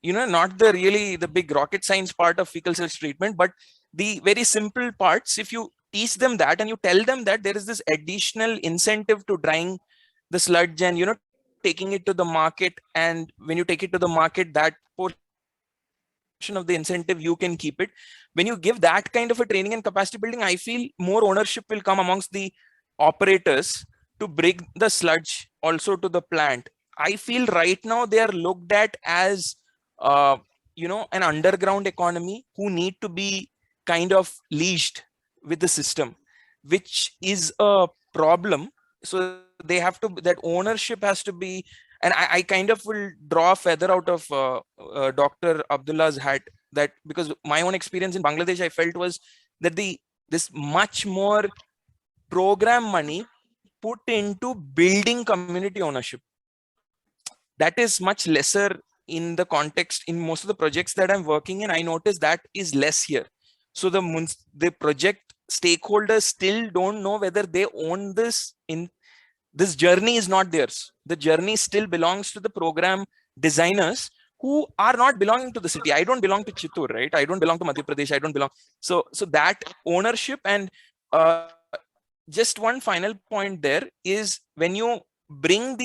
not the big rocket science part of fecal cells treatment, but the very simple parts. If you teach them that and you tell them that there is this additional incentive to drying the sludge and taking it to the market, and when you take it to the market, that portion of the incentive you can keep it. When you give that kind of a training and capacity building, I feel more ownership will come amongst the operators to bring the sludge also to the plant. I feel right now they are looked at as an underground economy who need to be kind of leashed with the system, which is a problem. So they have to, that ownership has to be, and I kind of will draw a feather out of Dr. Abdullah's hat, that because my own experience in Bangladesh, I felt was that this much more program money put into building community ownership, that is much lesser in the context. In most of the projects that I'm working in, I notice that is less here. So the project stakeholders still don't know whether they own this. This journey is not theirs. The journey still belongs to the program designers who are not belonging to the city. I don't belong to Chittoor, right? I don't belong to Madhya Pradesh. I don't belong. So that ownership, and just one final point there is, when you bring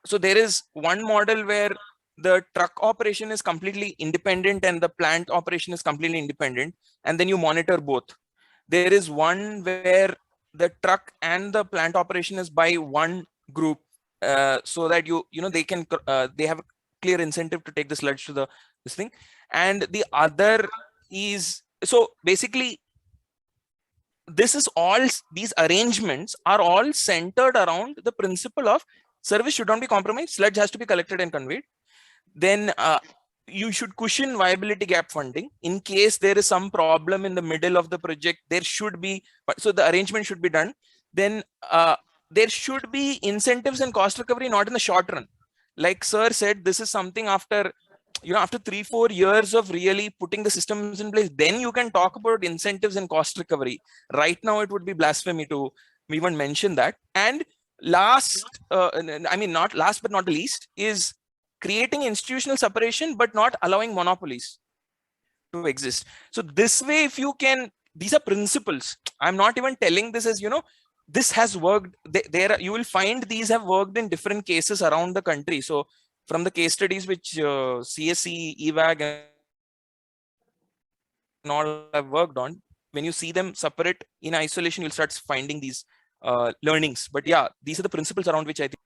so there is one model where the truck operation is completely independent and the plant operation is completely independent, and then you monitor both. There is one where the truck and the plant operation is by one group, so that they have a clear incentive to take the sludge to this thing. And the other is, so basically these arrangements are all centered around the principle of service should not be compromised, sludge has to be collected and conveyed. Then you should cushion viability gap funding in case there is some problem in the middle of the project. There should be, so the arrangement should be done. Then there should be incentives and cost recovery, not in the short run. Like sir said, this is something after 3-4 years of really putting the systems in place, then you can talk about incentives and cost recovery. Right now it would be blasphemy to even mention that. And last, not last but not the least, is creating institutional separation but not allowing monopolies to exist. So this way, if you can, these are principles. I'm not even telling this as this has worked. You will find these have worked in different cases around the country. So from the case studies which CSE, EVAG and all have worked on, when you see them separate in isolation, you'll start finding these learnings. But yeah, these are the principles around which I think.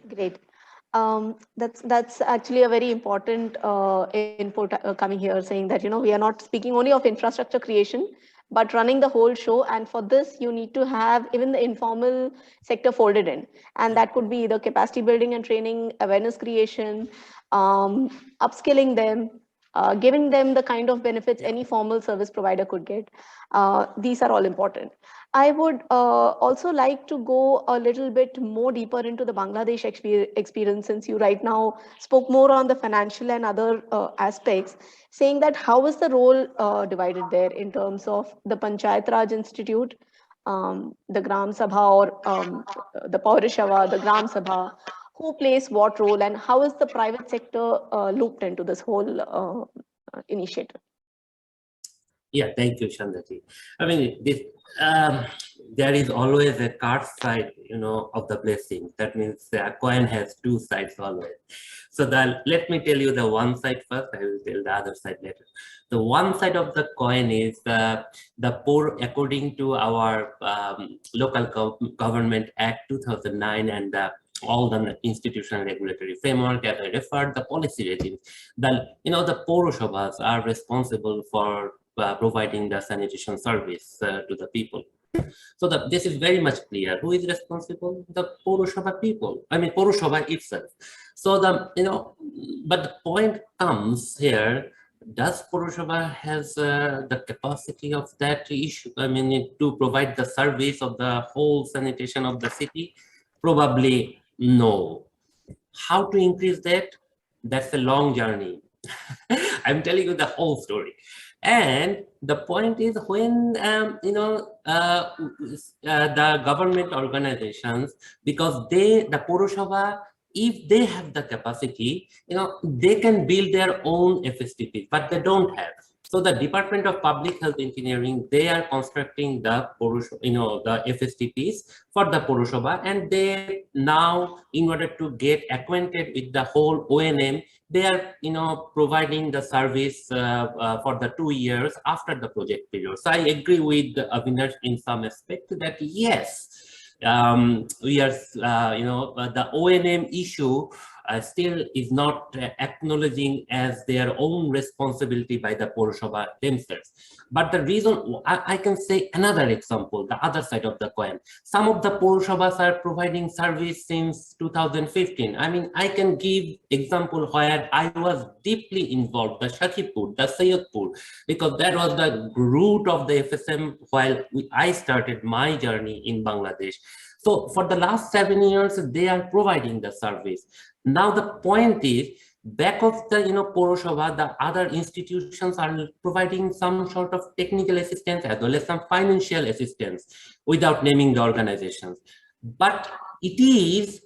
Great. That's actually a very important input coming here, saying that we are not speaking only of infrastructure creation, but running the whole show. And for this, you need to have even the informal sector folded in. And that could be either capacity building and training, awareness creation, upskilling them, giving them the kind of benefits any formal service provider could get. These are all important. I would also like to go a little bit more deeper into the Bangladesh experience, since you right now spoke more on the financial and other aspects, saying that how is the role divided there in terms of the Panchayat Raj Institute, the Gram Sabha, or the Paurishava, the Gram Sabha, who plays what role, and how is the private sector looped into this whole initiative? Yeah, thank you, Chandraji. I mean, there is always a card side, of the blessing. That means the coin has two sides always. So let me tell you the one side first. I will tell the other side later. The one side of the coin is the poor, according to our Local Government Act 2009 and all the institutional regulatory framework, as I referred, the policy regimes. The Purushabhas are responsible for providing the sanitation service to the people. So this is very much clear. Who is responsible? The Purushabha people. I mean, Purushabha itself. So but the point comes here, does Purushabha has the capacity of that issue? I mean, to provide the service of the whole sanitation of the city? Probably no. How to increase that? That's a long journey. I'm telling you the whole story. And the point is, when the government organizations, because the Purushabha, if they have the capacity, they can build their own FSTP, but they don't have. So the Department of Public Health Engineering, they are constructing the the FSTPs for the Purushabha, and they now, in order to get acquainted with the whole ONM, they are providing the service for the 2 years after the project period. So I agree with Avinash in some aspect that yes, we are the ONM issue still is not acknowledging as their own responsibility by the Purushabha themselves. But the reason, I can say another example, the other side of the coin. Some of the Purushabhas are providing service since 2015. I mean, I can give example where I was deeply involved, the Shakipur, the Sayyidpur, because that was the root of the FSM while I started my journey in Bangladesh. So for the last 7 years, they are providing the service. Now the point is, back of the Purushabha, the other institutions are providing some sort of technical assistance as well as some financial assistance without naming the organizations. But it is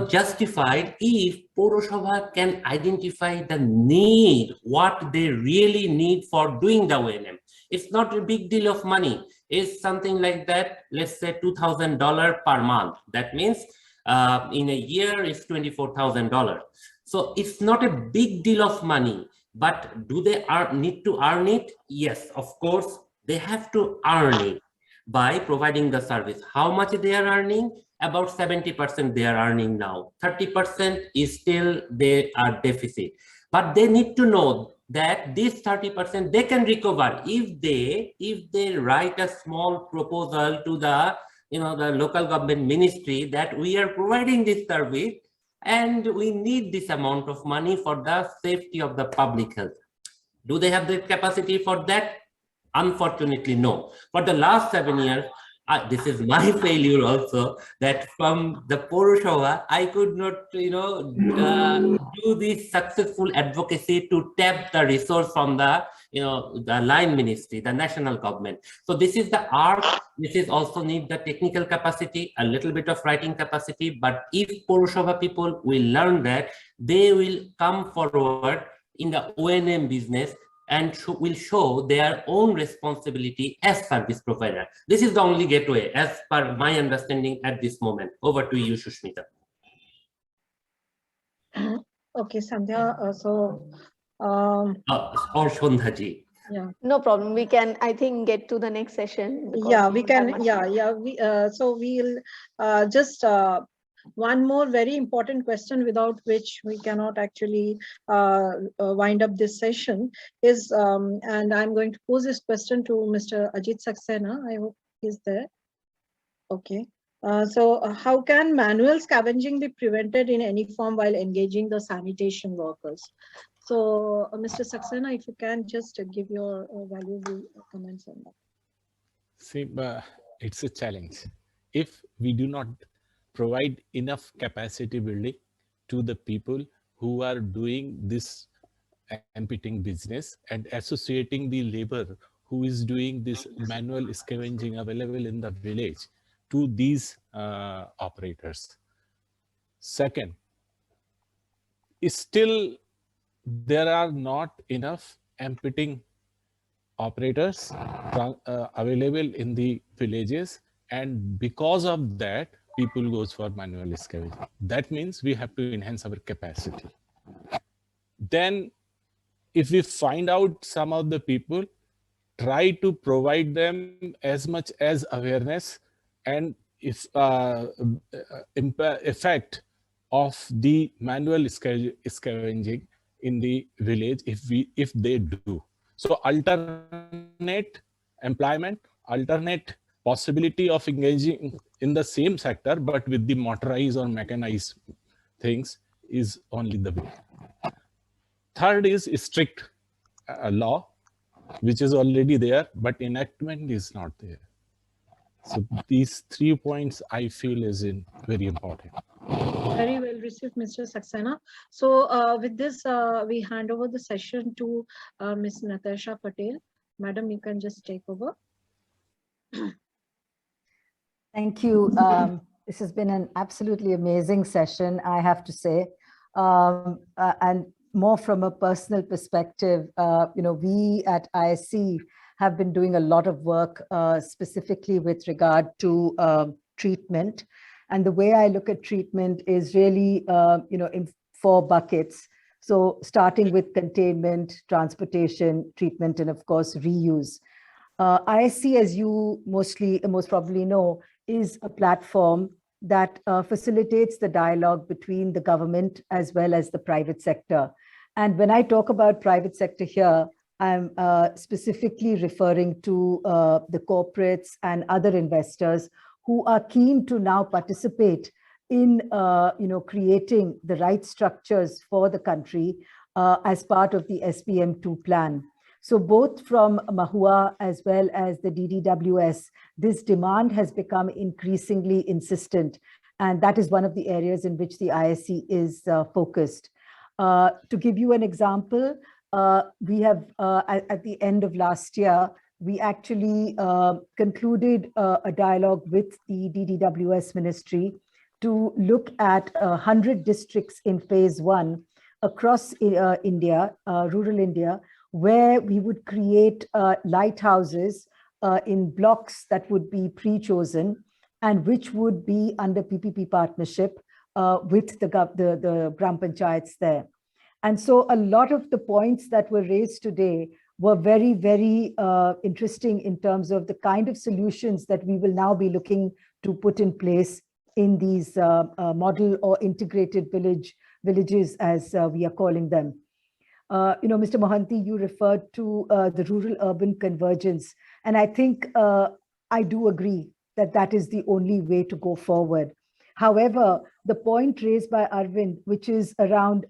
justified if Purushabha can identify the need, what they really need for doing the ONM. It's not a big deal of money. It's something like that, let's say $2,000 per month. That means in a year it's $24,000. So it's not a big deal of money, but do they need to earn it? Yes, of course, they have to earn it by providing the service. How much they are earning? About 70% they are earning now. 30% is still they are deficit. But they need to know that this 30% they can recover if they write a small proposal to the the local government ministry that we are providing this service and we need this amount of money for the safety of the public health. Do they have the capacity for that? Unfortunately, no. For the last 7 years, this is my failure also, that from the Purushabha, I could not, do this successful advocacy to tap the resource from the, the line ministry, the national government. So this is the art. This is also need the technical capacity, a little bit of writing capacity. But if Purushabha people will learn that, they will come forward in the ONM business and will show their own responsibility as service provider. This is the only gateway, as per my understanding at this moment. Over to you, Shushmita. Okay, Sandhya. Or Shondhaji. Yeah. No problem. We can, I think, get to the next session. Yeah, we can. Yeah. We so we'll just One more very important question without which we cannot actually wind up this session is, and I'm going to pose this question to Mr. Ajit Saxena. I hope he's there. Okay. How can manual scavenging be prevented in any form while engaging the sanitation workers? So, Mr. Saxena, if you can just give your valuable comments on that. See, it's a challenge. If we do not provide enough capacity building to the people who are doing this emptying business and associating the labor who is doing this manual scavenging available in the village to these operators. Second, still there are not enough emptying operators available in the villages, and because of that people goes for manual scavenging. That means we have to enhance our capacity. Then if we find out some of the people, try to provide them as much as awareness and if effect of the manual scavenging in the village if they do. So alternate employment, alternate possibility of engaging in the same sector but with the motorized or mechanized things is only the way. Third is strict law, which is already there, but enactment is not there. So these 3 points I feel is very important. Very well received, Mr. Saxena. So with this, we hand over the session to Ms. Natasha Patel. Madam, you can just take over. Thank you. This has been an absolutely amazing session, I have to say. And more from a personal perspective, we at ISC have been doing a lot of work specifically with regard to treatment. And the way I look at treatment is really, in 4 buckets. So starting with containment, transportation, treatment, and of course, reuse. ISC, as you most probably know, is a platform that facilitates the dialogue between the government as well as the private sector. And when I talk about private sector here, I'm specifically referring to the corporates and other investors who are keen to now participate in creating the right structures for the country as part of the SPM2 plan. So both from Mahua as well as the DDWS, this demand has become increasingly insistent. And that is one of the areas in which the ISC is focused. To give you an example, we have, at the end of last year, we actually concluded a dialogue with the DDWS ministry to look at 100 districts in phase 1 across India, rural India, where we would create lighthouses in blocks that would be pre-chosen and which would be under PPP partnership with the Gram Panchayats there. And so a lot of the points that were raised today were very, very interesting in terms of the kind of solutions that we will now be looking to put in place in these model or integrated villages, as we are calling them. Mr. Mohanty, you referred to the rural-urban convergence. And I think I do agree that that is the only way to go forward. However, the point raised by Arvind, which is around,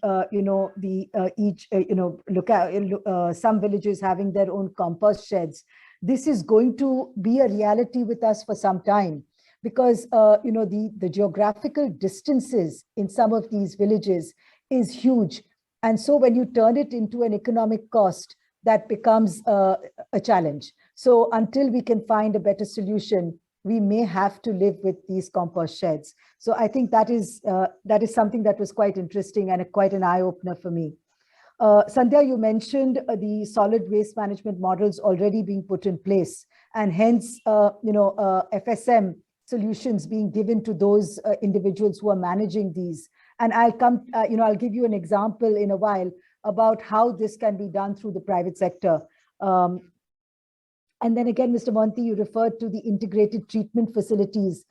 some villages having their own compost sheds, this is going to be a reality with us for some time because, the geographical distances in some of these villages is huge. And so when you turn it into an economic cost, that becomes a challenge. So until we can find a better solution, we may have to live with these compost sheds. So I think that is something that was quite interesting and quite an eye-opener for me. Sandhya, you mentioned the solid waste management models already being put in place, and hence, FSM solutions being given to those individuals who are managing these. And I'll give you an example in a while about how this can be done through the private sector. And then again, Mr. Monty, you referred to the integrated treatment facilities.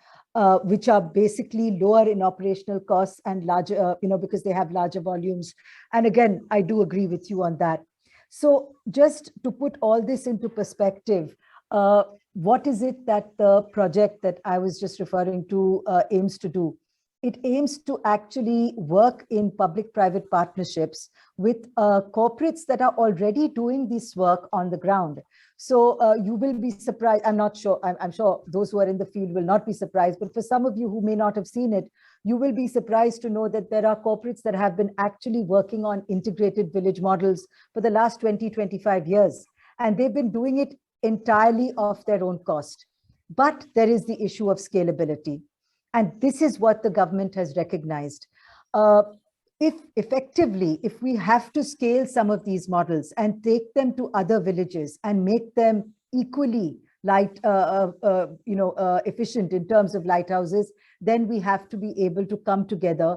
which are basically lower in operational costs and larger, because they have larger volumes. And again, I do agree with you on that. So just to put all this into perspective, what is it that the project that I was just referring to aims to do? It aims to actually work in public-private partnerships with corporates that are already doing this work on the ground. So you will be surprised. I'm not sure. I'm sure those who are in the field will not be surprised. But for some of you who may not have seen it, you will be surprised to know that there are corporates that have been actually working on integrated village models for the last 20, 25 years. And they've been doing it entirely off their own cost. But there is the issue of scalability. And this is what the government has recognized. If we have to scale some of these models and take them to other villages and make them equally efficient in terms of lighthouses, then we have to be able to come together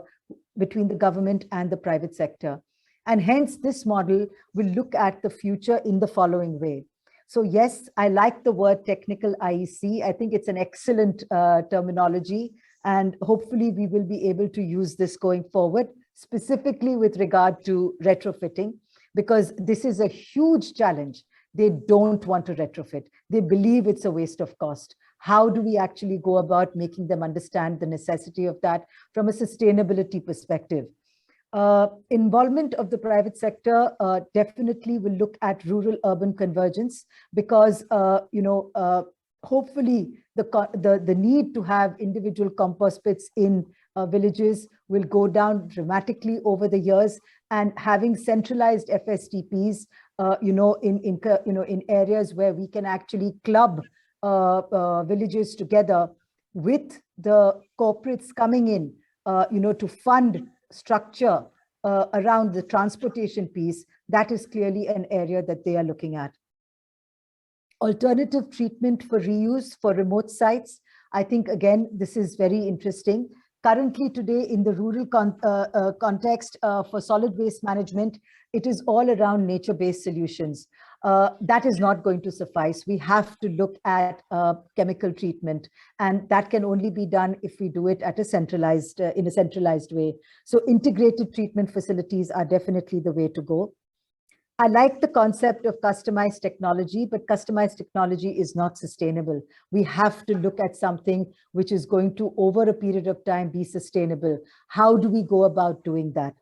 between the government and the private sector. And hence this model will look at the future in the following way. So yes, I like the word technical IEC. I think it's an excellent terminology, and hopefully we will be able to use this going forward, specifically with regard to retrofitting, because this is a huge challenge. They don't want to retrofit. They believe it's a waste of cost. How do we actually go about making them understand the necessity of that from a sustainability perspective? Involvement of the private sector definitely will look at rural-urban convergence, because hopefully the need to have individual compost pits in villages will go down dramatically over the years, and having centralized FSTPs, in areas where we can actually club villages together with the corporates coming in, to fund structure around the transportation piece, that is clearly an area that they are looking at. Alternative treatment for reuse for remote sites. I think, again, this is very interesting. Currently today in the rural context for solid waste management, it is all around nature-based solutions. That is not going to suffice. We have to look at chemical treatment, and that can only be done if we do it at a centralized, in a centralized way. So integrated treatment facilities are definitely the way to go. I like the concept of customized technology, but customized technology is not sustainable. We have to look at something which is going to, over a period of time, be sustainable. How do we go about doing that?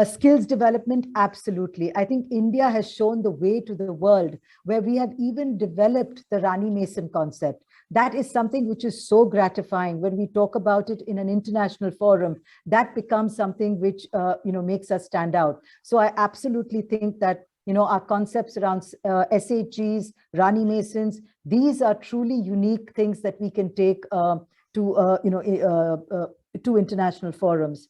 Skills development, absolutely. I think India has shown the way to the world, where we have even developed the Rani Mason concept. That is something which is so gratifying when we talk about it in an international forum. That becomes something which makes us stand out. So I absolutely think that our concepts around SHGs, Rani Masons, these are truly unique things that we can take to international forums.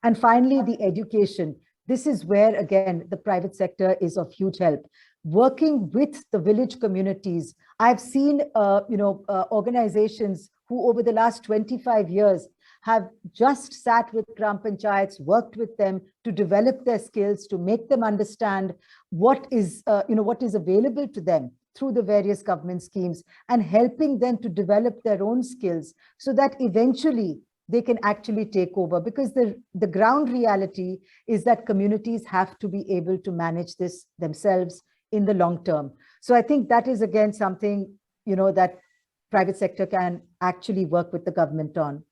And finally, the education. This is where, again, the private sector is of huge help. Working with the village communities, I've seen organizations who over the last 25 years have just sat with Gram Panchayats, worked with them to develop their skills, to make them understand what is available to them through the various government schemes, and helping them to develop their own skills so that eventually they can actually take over, because the ground reality is that communities have to be able to manage this themselves in the long term. So I think that is, again, something, that private sector can actually work with the government on.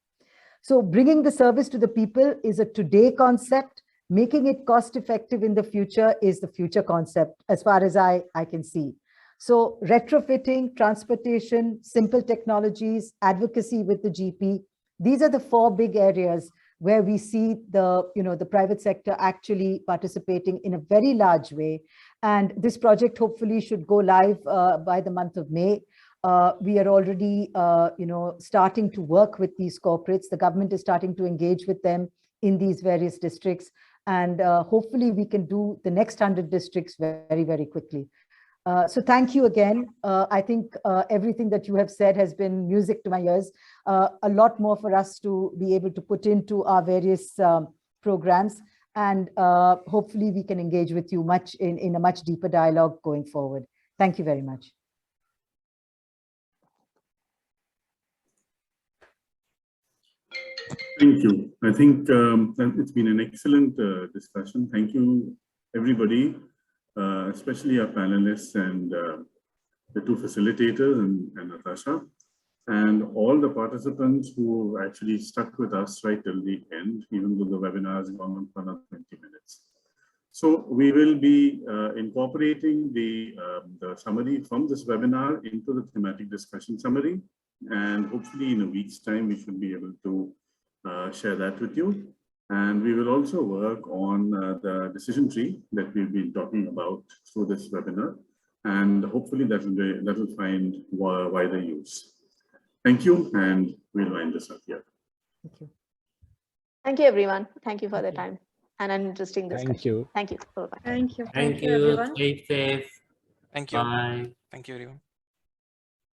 So bringing the service to the people is a today concept. Making it cost effective in the future is the future concept, as far as I can see. So retrofitting, transportation, simple technologies, advocacy with the GP, these are the 4 big areas where we see the private sector actually participating in a very large way. And this project hopefully should go live by the month of May. We are already, starting to work with these corporates. The government is starting to engage with them in these various districts. And hopefully we can do the next 100 districts very, very quickly. So thank you again. I think everything that you have said has been music to my ears. A lot more for us to be able to put into our various programs. And hopefully we can engage with you in a much deeper dialogue going forward. Thank you very much. Thank you. I think it's been an excellent discussion. Thank you, everybody, especially our panelists and the two facilitators and Natasha, and all the participants who actually stuck with us right till the end, even though the webinar has gone on for another 20 minutes. So we will be incorporating the summary from this webinar into the thematic discussion summary. And hopefully in a week's time, we should be able to share that with you. And we will also work on the decision tree that we've been talking about through this webinar. And hopefully that will find wider use. Thank you, and we'll wind this up here. Thank you. Thank you, everyone. Thank you for the time and an interesting discussion. Thank you. Thank you. Bye-bye. Thank you. Thank you. Everyone. Stay safe. Thank you. Bye. Thank you, everyone.